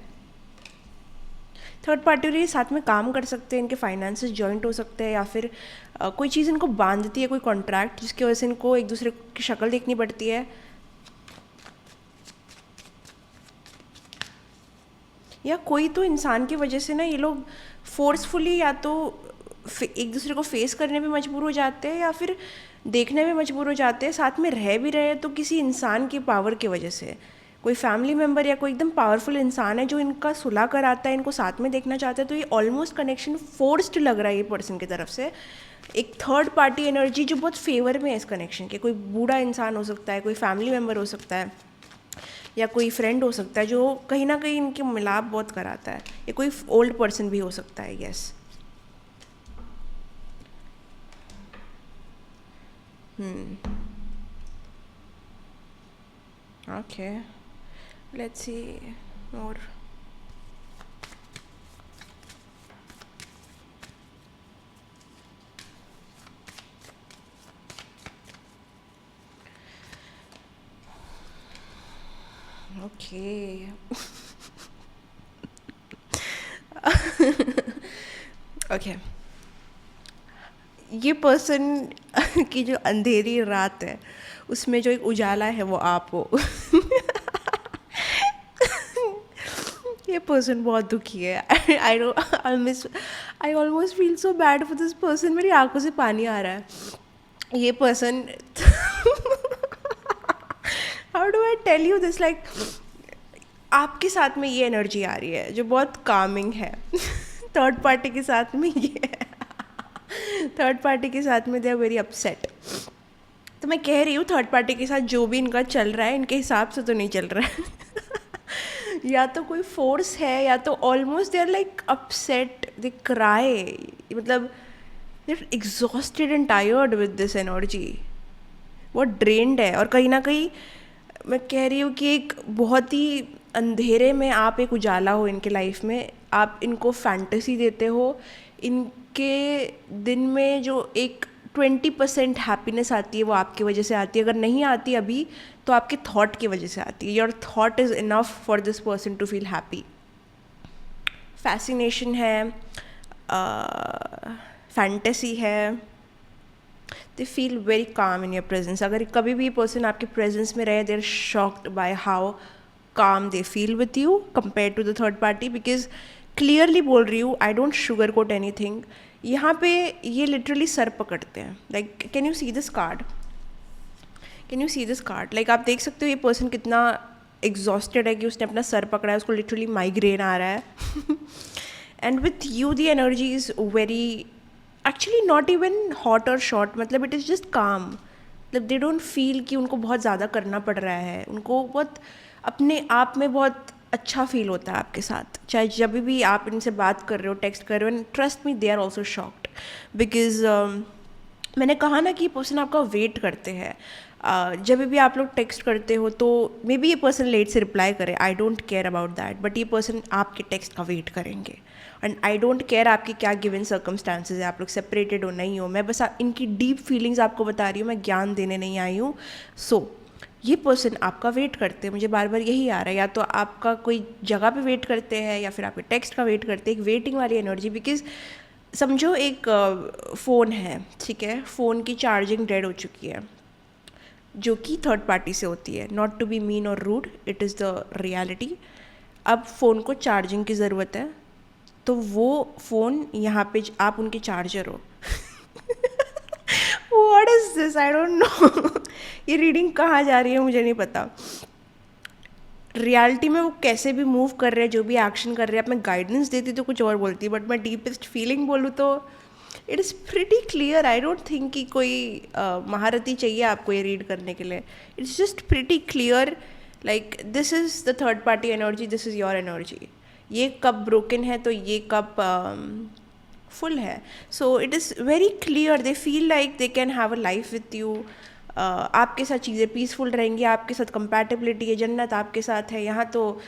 S1: थर्ड पार्टी और ये साथ में काम कर सकते हैं, इनके फाइनेंसेस जॉइंट हो सकते हैं या फिर कोई चीज़ इनको बांधती है, कोई कॉन्ट्रैक्ट जिसकी वजह से इनको एक दूसरे की शक्ल देखनी पड़ती है। या कोई तो इंसान की वजह से ना ये लोग फोर्सफुली या तो एक दूसरे को फेस करने में मजबूर हो जाते हैं या फिर देखने में मजबूर हो जाते हैं। साथ में रह भी रहे हैं तो किसी इंसान की पावर की वजह से, कोई फैमिली मेम्बर या कोई एकदम पावरफुल इंसान है जो इनका सुलह कराता है, इनको साथ में देखना चाहता है। तो ये ऑलमोस्ट कनेक्शन फोर्स्ड लग रहा है ये पर्सन की तरफ से। एक थर्ड पार्टी एनर्जी जो बहुत फेवर में है इस कनेक्शन के। कोई बूढ़ा इंसान हो सकता है, कोई फैमिली मेम्बर हो सकता है या कोई फ्रेंड हो सकता है जो कहीं ना कहीं इनके मिलाप बहुत कराता है, या कोई ओल्ड पर्सन भी हो सकता है। Yes, okay, let's see more. Okay okay, ये पर्सन की जो अंधेरी रात है उसमें जो एक उजाला है वो आप हो। ये पर्सन बहुत दुखी है। I almost feel so bad for this person. मेरी आंखों से पानी आ रहा है। ये person how do I tell you this, like आपके साथ में ये एनर्जी आ रही है जो बहुत कामिंग है। थर्ड पार्टी के साथ में ये थर्ड पार्टी के साथ में दे आर वेरी अपसेट। तो मैं कह रही हूँ थर्ड पार्टी के साथ जो भी इनका चल रहा है इनके हिसाब से तो नहीं चल रहा है। या तो कोई फोर्स है या तो almost they are like upset, they cry, मतलब they are exhausted and tired with this energy, बहुत ड्रेन्ड है। और कहीं ना कहीं मैं कह रही हूँ कि एक बहुत ही अंधेरे में आप एक उजाला हो इनके लाइफ में। आप इनको फैंटेसी देते हो, इनके दिन में जो एक 20% हैप्पीनेस आती है वो आपकी वजह से आती है। अगर नहीं आती अभी तो आपके थॉट की वजह से आती है। Your thought is enough for this person to feel happy. Fascination है, फैंटेसी है, they feel very calm in your presence. अगर कभी भी पर्सन आपके प्रेजेंस में रहे, they are shocked by how calm they feel with you compare to the third party. Because clearly बोल रही हूँ, I don't sugar coat anything. यहाँ पे ये लिटरली सर पकड़ते हैं। Like can you see this card, can you see this card, like आप देख सकते हो ये पर्सन कितना एग्जॉस्टेड है कि उसने अपना सर पकड़ा है, उसको लिटरली माइग्रेन आ रहा है। And with you the energy is very actually not even hot और शॉर्ट, मतलब इट इज़ जस्ट काम। मतलब दे डोंट फील कि उनको बहुत ज़्यादा करना पड़ रहा है, उनको बहुत अपने आप में बहुत अच्छा फील होता है आपके साथ। चाहे जब भी आप इनसे बात कर रहे हो, टेक्स्ट कर रहे हो, and trust me they are also shocked. Because मैंने कहा ना कि ये पर्सन आपका वेट करते हैं। जब भी आप लोग टेक्स्ट करते हो तो मे बी ये पर्सन लेट से रिप्लाई करे, I don't care about that, but ये पर्सन आपके टेक्स्ट का वेट करेंगे। एंड आई डोंट केयर आपकी क्या गिवन सर्कमस्टांसेस है, आप लोग सेपरेटेड हो नहीं हो, मैं बस इनकी डीप फीलिंग्स आपको बता रही हूँ, मैं ज्ञान देने नहीं आई हूँ। सो ये पर्सन आपका वेट करते हैं, मुझे बार बार यही आ रहा है। या तो आपका कोई जगह पे वेट करते हैं या फिर आपके टेक्स्ट का वेट करते हैं, एक वेटिंग वाली एनर्जी। बिकॉज समझो एक फ़ोन है, ठीक है, फ़ोन की चार्जिंग डेड हो चुकी है, जो कि थर्ड पार्टी से होती है। नॉट टू बी मीन और rude, it is the reality. अब फ़ोन को चार्जिंग की ज़रूरत है, तो वो फ़ोन यहाँ पे आप उनके चार्जर हो। What is this? I don't know. ये रीडिंग कहाँ जा रही है मुझे नहीं पता। रियलिटी में वो कैसे भी मूव कर रहे हैं, जो भी एक्शन कर रहे हैं, अब मैं गाइडेंस देती तो कुछ और बोलती, बट मैं डीपेस्ट फीलिंग बोलूँ तो it is pretty clear. I don't think कि कोई महारथी चाहिए आपको ये रीड करने के लिए। It's just pretty clear, like this is the third party energy, this is your energy. ये कब ब्रोकन है तो ये कब फुल है। So it is very clear, they feel like they can have a life with you. आपके साथ चीज़ें पीसफुल रहेंगी, आपके साथ कंपैटिबिलिटी है, जन्नत आपके साथ है, यहाँ तो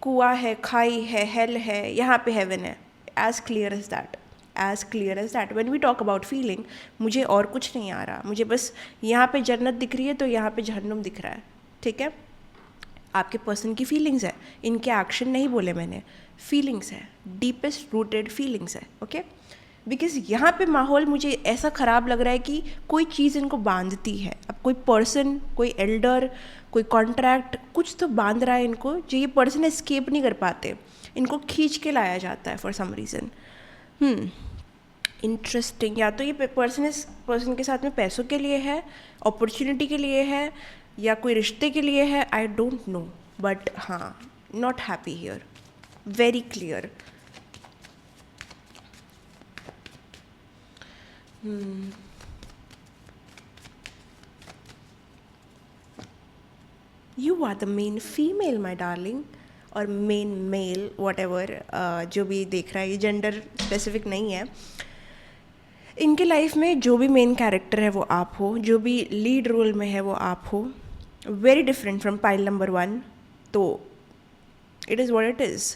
S1: कुआं है, खाई है, हेल है, यहाँ पे हेवन है। As clear as that, as clear as that. When we talk about feeling, मुझे और कुछ नहीं आ रहा, मुझे बस यहाँ पे जन्नत दिख रही है तो यहाँ पे जहन्नुम दिख रहा है, ठीक है। आपके पर्सन की फीलिंग्स है, इनके एक्शन नहीं बोले मैंने, फीलिंग्स है, डीपेस्ट रूटेड फीलिंग्स है, ओके। बिकॉज यहाँ पे माहौल मुझे ऐसा ख़राब लग रहा है कि कोई चीज़ इनको बांधती है। अब कोई पर्सन, कोई एल्डर, कोई कॉन्ट्रैक्ट, कुछ तो बांध रहा है इनको, जो ये पर्सन एस्केप नहीं कर पाते, इनको खींच के लाया जाता है फॉर सम रीज़न। इंटरेस्टिंग। या तो ये पर्सन के साथ में पैसों के लिए है, अपॉर्चुनिटी के लिए है, या कोई रिश्ते के लिए है, आई डोंट नो, बट हाँ, not happy here, very clear. You are the main female my darling, और मेन मेल, वॉट एवर, जो भी देख रहा है, ये जेंडर स्पेसिफिक नहीं है। इनके लाइफ में जो भी मेन कैरेक्टर है वो आप हो, जो भी लीड रोल में है वो आप हो। Very different from pile number 1, तो it is what it is.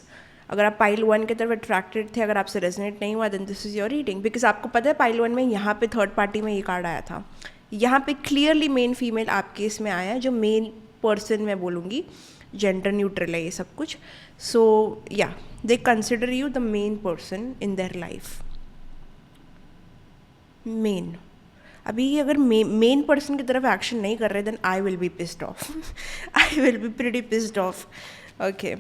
S1: अगर आप पाइल 1 की तरफ अट्रैक्टेड थे, अगर आपसे रेजोनेट नहीं हुआ, then this is your reading. Because आपको पता है पाइल 1 में यहाँ पे थर्ड पार्टी में ये कार्ड आया था, यहाँ पे क्लियरली मेन फीमेल आपके इसमें आया, जो मेन पर्सन मैं बोलूँगी, जेंडर न्यूट्रल है ये सब कुछ। सो या, दे consider you the main person in their life. Main, अभी अगर मेन पर्सन की तरफ एक्शन नहीं कर रहे, then I will be pissed off, I will be pretty pissed off, okay.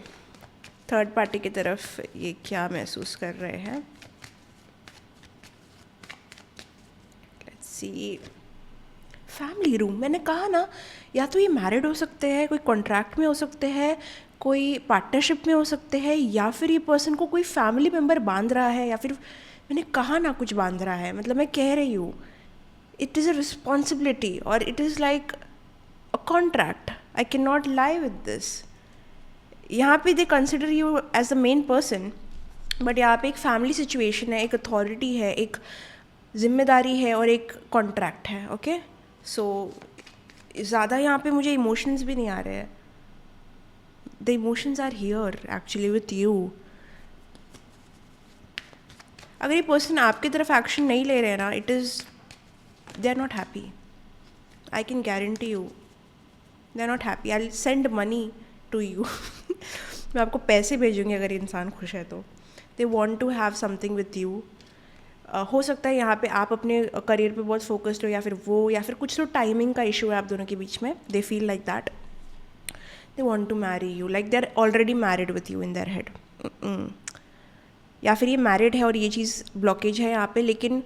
S1: Third party की तरफ ये क्या महसूस कर रहे हैं, लेट्स सी। फैमिली रूम, मैंने कहा ना, या तो ये मैरिड हो सकते हैं, कोई कॉन्ट्रैक्ट में हो सकते हैं, कोई पार्टनरशिप में हो सकते हैं, या फिर ये पर्सन को कोई फैमिली मेम्बर बांध रहा है, या फिर मैंने कहा ना कुछ बांध रहा है, मतलब मैं कह रही हूँ इट इज़ अ रिस्पॉन्सिबिलिटी, और it is like a contract, I can not lie with this. यहाँ पे they consider you as the main person, but यहाँ पे एक फैमिली सिचुएशन है, एक अथॉरिटी है, एक जिम्मेदारी है, और एक कॉन्ट्रैक्ट है, ओके। सो ज़्यादा यहाँ पे मुझे इमोशंस भी नहीं आ रहे हैं, the emotions are here actually with you. अगर ये पर्सन आपकी तरफ एक्शन नहीं ले रहे हैं ना, it is, they are not happy, I can guarantee you, they are not happy. I send money to you, मैं आपको पैसे भेजूँगी अगर इंसान खुश है तो। They want to have something with you. हो सकता है यहाँ पे आप अपने करियर पे बहुत फोकस्ड हो, या फिर वो, या फिर कुछ तो टाइमिंग का इशू है आप दोनों के बीच में। They feel like that, they want to marry you, like they are already married with you in their head. या फिर ये मैरिड है और ये चीज़ ब्लॉकेज है यहाँ पे, लेकिन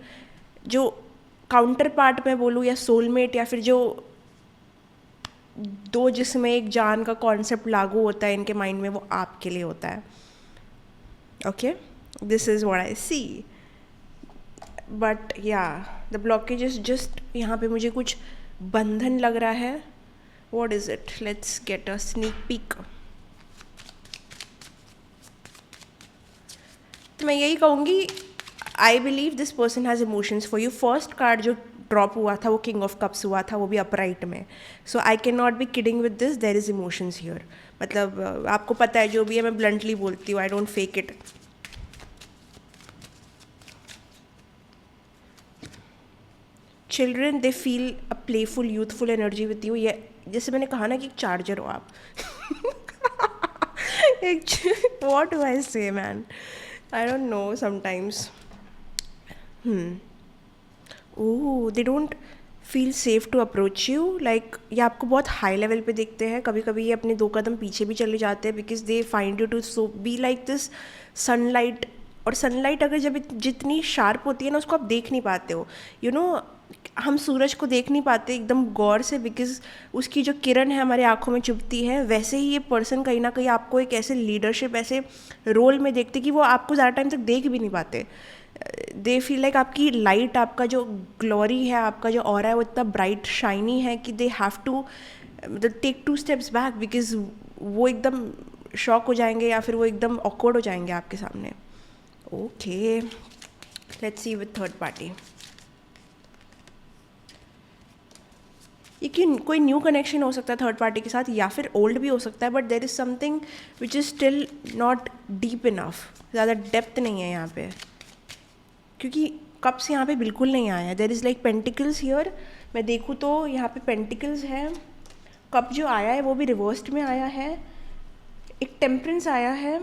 S1: जो काउंटर पार्ट में बोलूँ, या सोलमेट, या फिर जो दो जिसमें एक जान का कॉन्सेप्ट लागू होता है इनके माइंड में, वो आपके लिए होता है, okay. This is what I see, but या द ब्लॉकेज इज जस्ट, यहाँ पे मुझे कुछ बंधन लग रहा है। What is it, let's get a sneak peek. तो मैं यही कहूँगी, I believe this person has emotions for you. First card जो ड्रॉप हुआ था वो किंग ऑफ कप्स हुआ था, वो भी अपराइट में। So I can not be kidding with this, there is emotions here. मतलब आपको पता है जो भी है, मैं ब्लंटली बोलती हूँ, I don't fake it. Children, they feel a playful youthful energy with you. ये जैसे मैंने कहा ना कि एक चार्जर हो आप। एक what do I say man, I don't know sometimes. Oh, they don't feel safe to approach you, like ये आपको बहुत हाई लेवल पे देखते हैं। कभी कभी ये अपने 2 कदम पीछे भी चले जाते हैं, because they find you to so be like this sunlight. और सनलाइट अगर जब जितनी शार्प होती है ना, उसको आप देख नहीं पाते हो, यू नो। हम सूरज को देख नहीं पाते एकदम गौर से, बिकॉज उसकी जो किरण है हमारे आँखों में चुभती है। वैसे ही ये पर्सन कहीं ना कहीं आपको एक ऐसे लीडरशिप, ऐसे रोल में देखते कि वो आपको ज़्यादा टाइम तक देख भी नहीं पाते। दे फील लाइक आपकी लाइट, आपका जो ग्लोरी है, आपका जो ऑरा है, वो इतना ब्राइट शाइनी है कि दे हैव टू मतलब टेक 2 स्टेप्स बैक, बिकॉज वो एकदम शॉक हो जाएंगे, या फिर वो एकदम ऑकवर्ड हो जाएंगे आपके सामने। Okay, let's see with third party. ये कि कोई न्यू कनेक्शन हो सकता है थर्ड पार्टी के साथ, या फिर ओल्ड भी हो सकता है, but there is something which is still not deep enough, ज़्यादा डेप्थ नहीं है यहाँ पे, क्योंकि कप्स यहाँ पे बिल्कुल नहीं आया है। There is like pentacles here, मैं देखूँ तो यहाँ पे पेंटिकल्स है, कप जो आया है वो भी रिवर्स्ड में आया है, एक टेम्परेंस आया है,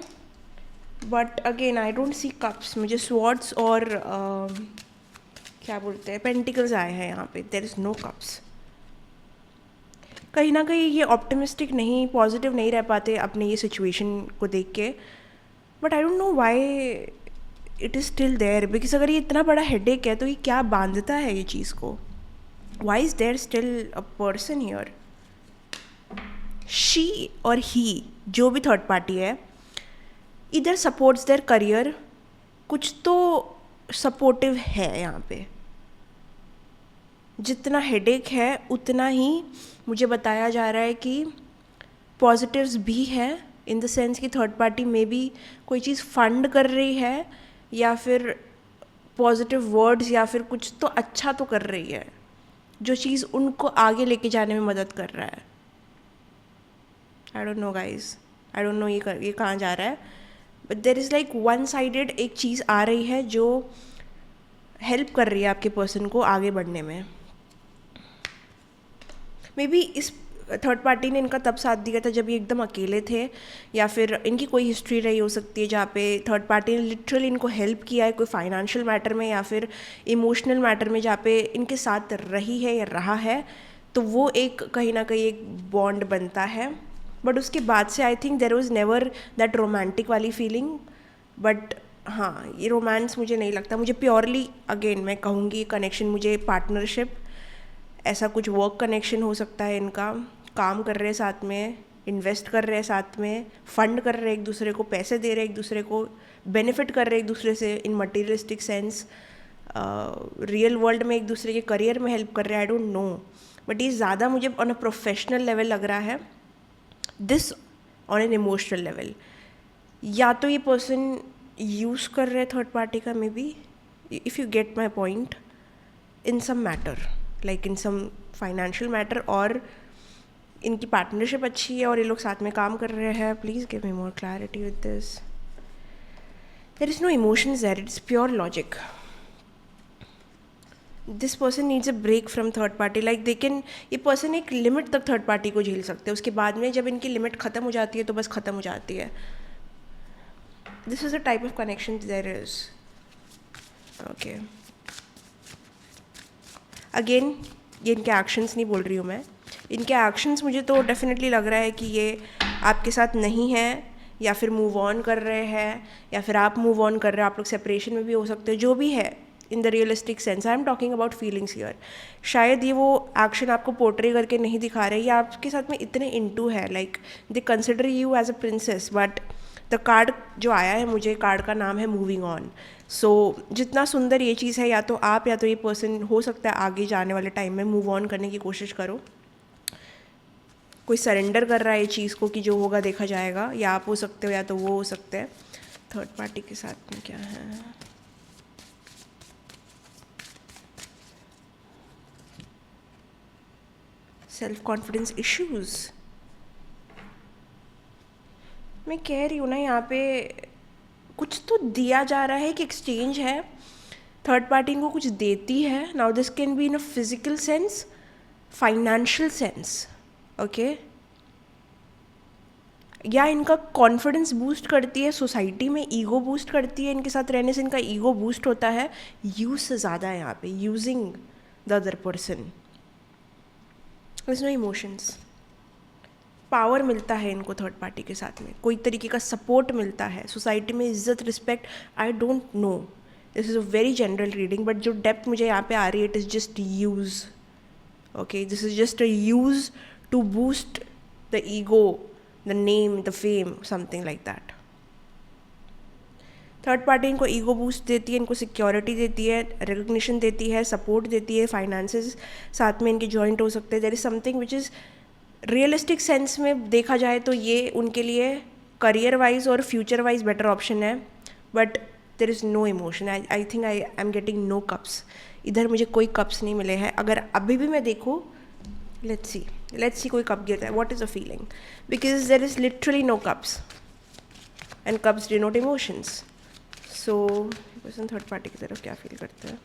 S1: but again I don't see cups, मुझे स्वॉर्ड्स और क्या बोलते हैं पेंटिकल्स आए हैं यहाँ पे, देर इज़ नो कप्स। कहीं ना कहीं ये ऑप्टिमिस्टिक नहीं, पॉजिटिव नहीं रह पाते अपने ये सिचुएशन को देख के, but I don't know why it is still there, because अगर ये इतना बड़ा हेडेक है तो ये क्या बांधता है ये चीज़ को, why is there still a person here. She और ही, जो भी थर्ड पार्टी है, इधर सपोर्ट्स देयर करियर, कुछ तो सपोर्टिव है यहाँ पे, जितना हेडेक है उतना ही मुझे बताया जा रहा है कि पॉजिटिव्स भी है, इन द सेंस कि थर्ड पार्टी में भी कोई चीज़ फंड कर रही है, या फिर पॉजिटिव वर्ड्स, या फिर कुछ तो अच्छा तो कर रही है, जो चीज़ उनको आगे लेके जाने में मदद कर रहा है। I don't know guys, I don't no ये कहाँ जा रहा है, but there is like one sided एक चीज़ आ रही है जो हेल्प कर रही है आपके पर्सन को आगे बढ़ने में। मे बी इस थर्ड पार्टी ने इनका तब साथ दिया था जब ये एकदम अकेले थे, या फिर इनकी कोई हिस्ट्री रही हो सकती है जहाँ पे थर्ड पार्टी ने लिटरली इनको हेल्प किया है, कोई फाइनेंशियल मैटर में या फिर इमोशनल मैटर में, जहाँ पे इनके साथ रही है या रहा है, तो वो एक कहीं ना कहीं एक बॉन्ड बनता है। बट उसके बाद से I think there was never that romantic वाली फीलिंग, बट हाँ ये रोमांस मुझे नहीं लगता, मुझे प्योरली अगेन मैं कहूँगी कनेक्शन, मुझे पार्टनरशिप, ऐसा कुछ वर्क कनेक्शन हो सकता है इनका, काम कर रहे हैं साथ में, इन्वेस्ट कर रहे हैं साथ में, फंड कर रहे हैं एक दूसरे को, पैसे दे रहे हैं एक दूसरे को, बेनिफिट कर रहे हैं एक दूसरे से इन मटीरियलिस्टिक सेंस, रियल वर्ल्ड में एक दूसरे के करियर में हेल्प कर रहे हैं, आई डोंट नो, बट ये ज़्यादा मुझे ऑन अ प्रोफेशनल लेवल लग रहा है, this on an emotional level. या तो ये पर्सन यूज़ कर रहे हैं थर्ड पार्टी का, maybe, if you get my point, in some matter, like in some financial matter, और इनकी पार्टनरशिप अच्छी है और ये लोग साथ में काम कर रहे हैं। Please give me more clarity with this. There is no emotions there, it's pure logic. This person needs a break from third party, like they can, ये पर्सन एक लिमिट तक थर्ड पार्टी को झेल सकते हैं, उसके बाद में जब इनकी लिमिट ख़त्म हो जाती है तो बस ख़त्म हो जाती है। This is a type of connection there is, okay. Again ये इनके एक्शंस नहीं बोल रही हूँ मैं, इनके एक्शंस मुझे तो डेफिनेटली लग रहा है कि ये आपके साथ नहीं है, या फिर मूव ऑन कर रहे हैं, या फिर आप मूव ऑन कर रहे हो, आप लोग सेपरेशन में भी हो सकते हो, जो भी है in the realistic sense, I am talking about feelings here. शायद ये वो एक्शन आपको पोर्ट्रे करके नहीं दिखा रहे, या आपके साथ में इतने इनटू है, like they consider you as a princess, but the card जो आया है मुझे, कार्ड का नाम है मूविंग ऑन। सो जितना सुंदर ये चीज़ है, या तो आप या तो ये पर्सन हो सकता है आगे जाने वाले टाइम में मूव ऑन करने की कोशिश करो, कोई सरेंडर कर रहा है ये चीज़ को कि जो होगा देखा जाएगा, या आप हो सकते हो या तो वो हो सकते हैं। थर्ड पार्टी के साथ में क्या है, सेल्फ कॉन्फिडेंस इश्यूज। मैं कह रही हूँ ना, यहाँ पे कुछ तो दिया जा रहा है कि एक्सचेंज है, थर्ड पार्टी इनको कुछ देती है। Now this can be in a physical sense, financial sense, okay, या इनका कॉन्फिडेंस बूस्ट करती है, सोसाइटी में ईगो बूस्ट करती है, इनके साथ रहने से इनका ईगो बूस्ट होता है। यूज से ज़्यादा है यहाँ पे, using the other person, is no emotions. Power मिलता है इनको थर्ड पार्टी के साथ में, कोई तरीके का सपोर्ट मिलता है, सोसाइटी में इज्जत, respect, I don't know, this is a very general reading, but जो डेप्थ मुझे यहाँ पे आ रही है, it is just use, okay, this is just a use to boost the ego, the name, the fame, something like that. Third party इनको ego boost देती है, इनको सिक्योरिटी देती है, रिकग्निशन देती है, सपोर्ट देती है, फाइनेंसेस साथ में इनके जॉइंट हो सकते हैं। There is something which is realistic sense में देखा जाए तो ये उनके लिए करियर वाइज और फ्यूचर वाइज बेटर ऑप्शन है, but there is no emotion. I think I am getting no cups, इधर मुझे कोई कप्स नहीं मिले हैं। अगर अभी भी मैं देखूँ, लेट्स सी कोई कप गिरता है, what is a feeling, because there is literally no cups and cups denote emotions. So person third party की तरफ क्या फील करता है.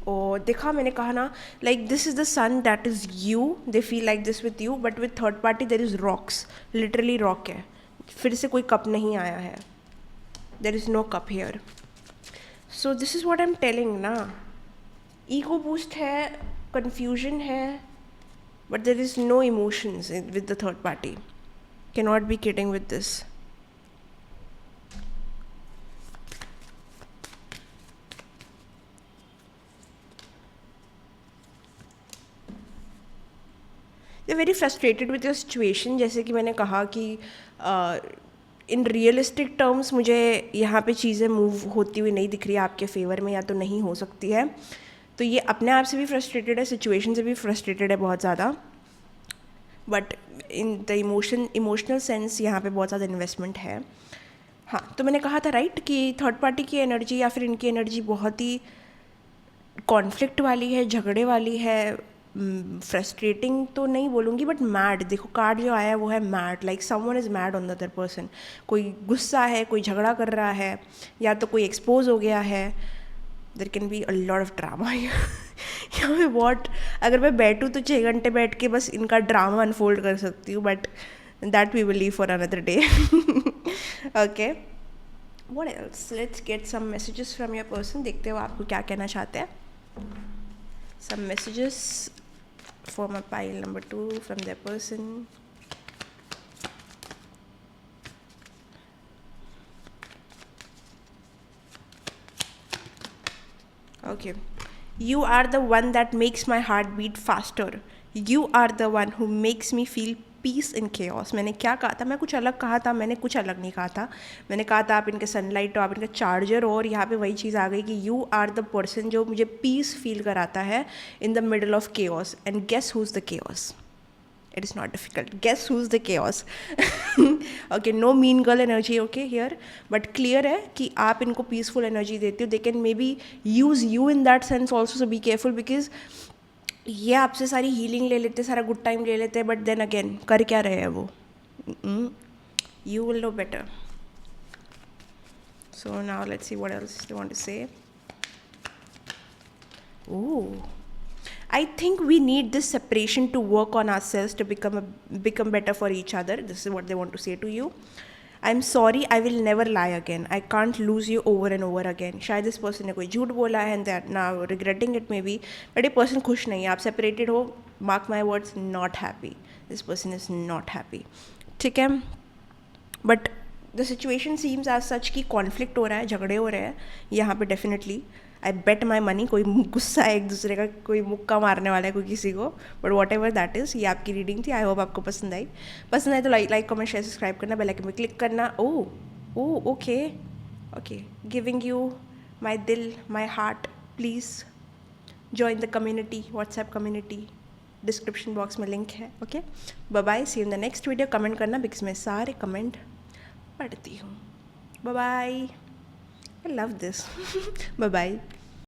S1: और देखा, मैंने कहा ना, like this is the sun that is you, they feel like this with you, but with third party there is rocks, literally rock है, फिर से कोई कप नहीं आया है, there is no cup here. So this is what I am telling ना, ego boost है, confusion है, but there is no emotions with the third party. Can not be kidding with this. They very frustrated with your situation. जैसे कि मैंने कहा कि इन realistic terms मुझे यहाँ पे चीज़ें मूव होती हुई नहीं दिख रही है आपके फेवर में, या तो नहीं हो सकती है. तो ये अपने आप से भी फ्रस्ट्रेटेड है, सिचुएशन से भी फ्रस्ट्रेटेड है बहुत ज़्यादा, but in the emotional sense यहाँ पे बहुत ज़्यादा इन्वेस्टमेंट है. हाँ, तो मैंने कहा था राइट कि थर्ड पार्टी की एनर्जी या फिर इनकी एनर्जी बहुत ही कॉन्फ्लिक्ट वाली है, झगड़े वाली है, फ्रस्ट्रेटिंग तो नहीं बोलूँगी, बट मैड. देखो कार्ड जो आया है वो है mad, like someone is mad on the other person. कोई गुस्सा है, कोई झगड़ा कर रहा है, या तो कोई एक्सपोज हो गया है. There can be a lot of drama यहाँ पे. वॉट, अगर मैं बैठूँ तो 6 घंटे बैठ के बस इनका ड्रामा अनफोल्ड कर सकती हूँ, but that we will leave for another day. Okay, what else, let's get some messages from your person. देखते हो आपको क्या कहना चाहते हैं. Some messages for my pile number 2 from their person. Okay, you are the one that makes my heart beat faster. You are the one who makes me feel peace in chaos. मैंने क्या कहा था, मैं कुछ अलग कहा था, मैंने कुछ अलग नहीं कहा था. मैंने कहा था आप इनके सनलाइट हो, आप इनका चार्जर हो, और यहाँ पे वही चीज़ आ गई कि यू आर द पर्सन जो मुझे पीस फील कराता है in the middle of chaos. And guess who is the chaos. It is not difficult. Guess who's the chaos. Okay, no mean girl energy, okay, here. But clear है कि आप इनको peaceful energy देते हो. They can maybe use you in that sense also, so be careful, because ये आपसे सारी healing ले लेते, सारा गुड टाइम ले लेते, बट देन अगेन कर क्या रहे हैं वो. You will know better. So now let's see what else they want to say. Oh, I think we need this separation to work on ourselves to become better for each other. This is what they want to say to you. I'm sorry, I will never lie again. I can't lose you over and over again. शायद इस person ने कोई झूठ बोला है and they are now regretting it maybe. But ये person खुश नहीं है, आप सेपरेटेड हो. Mark my words, not happy. This person is not happy. ठीक है, but the situation seems as such कि conflict हो रहा है, झगड़े हो रहे हैं यहाँ पे definitely. I bat my money, कोई गुस्सा है एक दूसरे का, कोई मुक्का मारने वाला है कोई किसी को. But what ever that is, ये आपकी रीडिंग थी. आई होप आपको पसंद आई. पसंद आए तो लाइक कमेंट शेयर सब्सक्राइब करना, बेल आइकन में क्लिक करना. Oh okay okay, giving you my दिल, my heart. Please join the community, WhatsApp community, description box में लिंक है. Okay, bye bye, see in the next video. Comment करना because मैं सारे comment पढ़ती हूँ. Bye bye, I love this. Bye bye.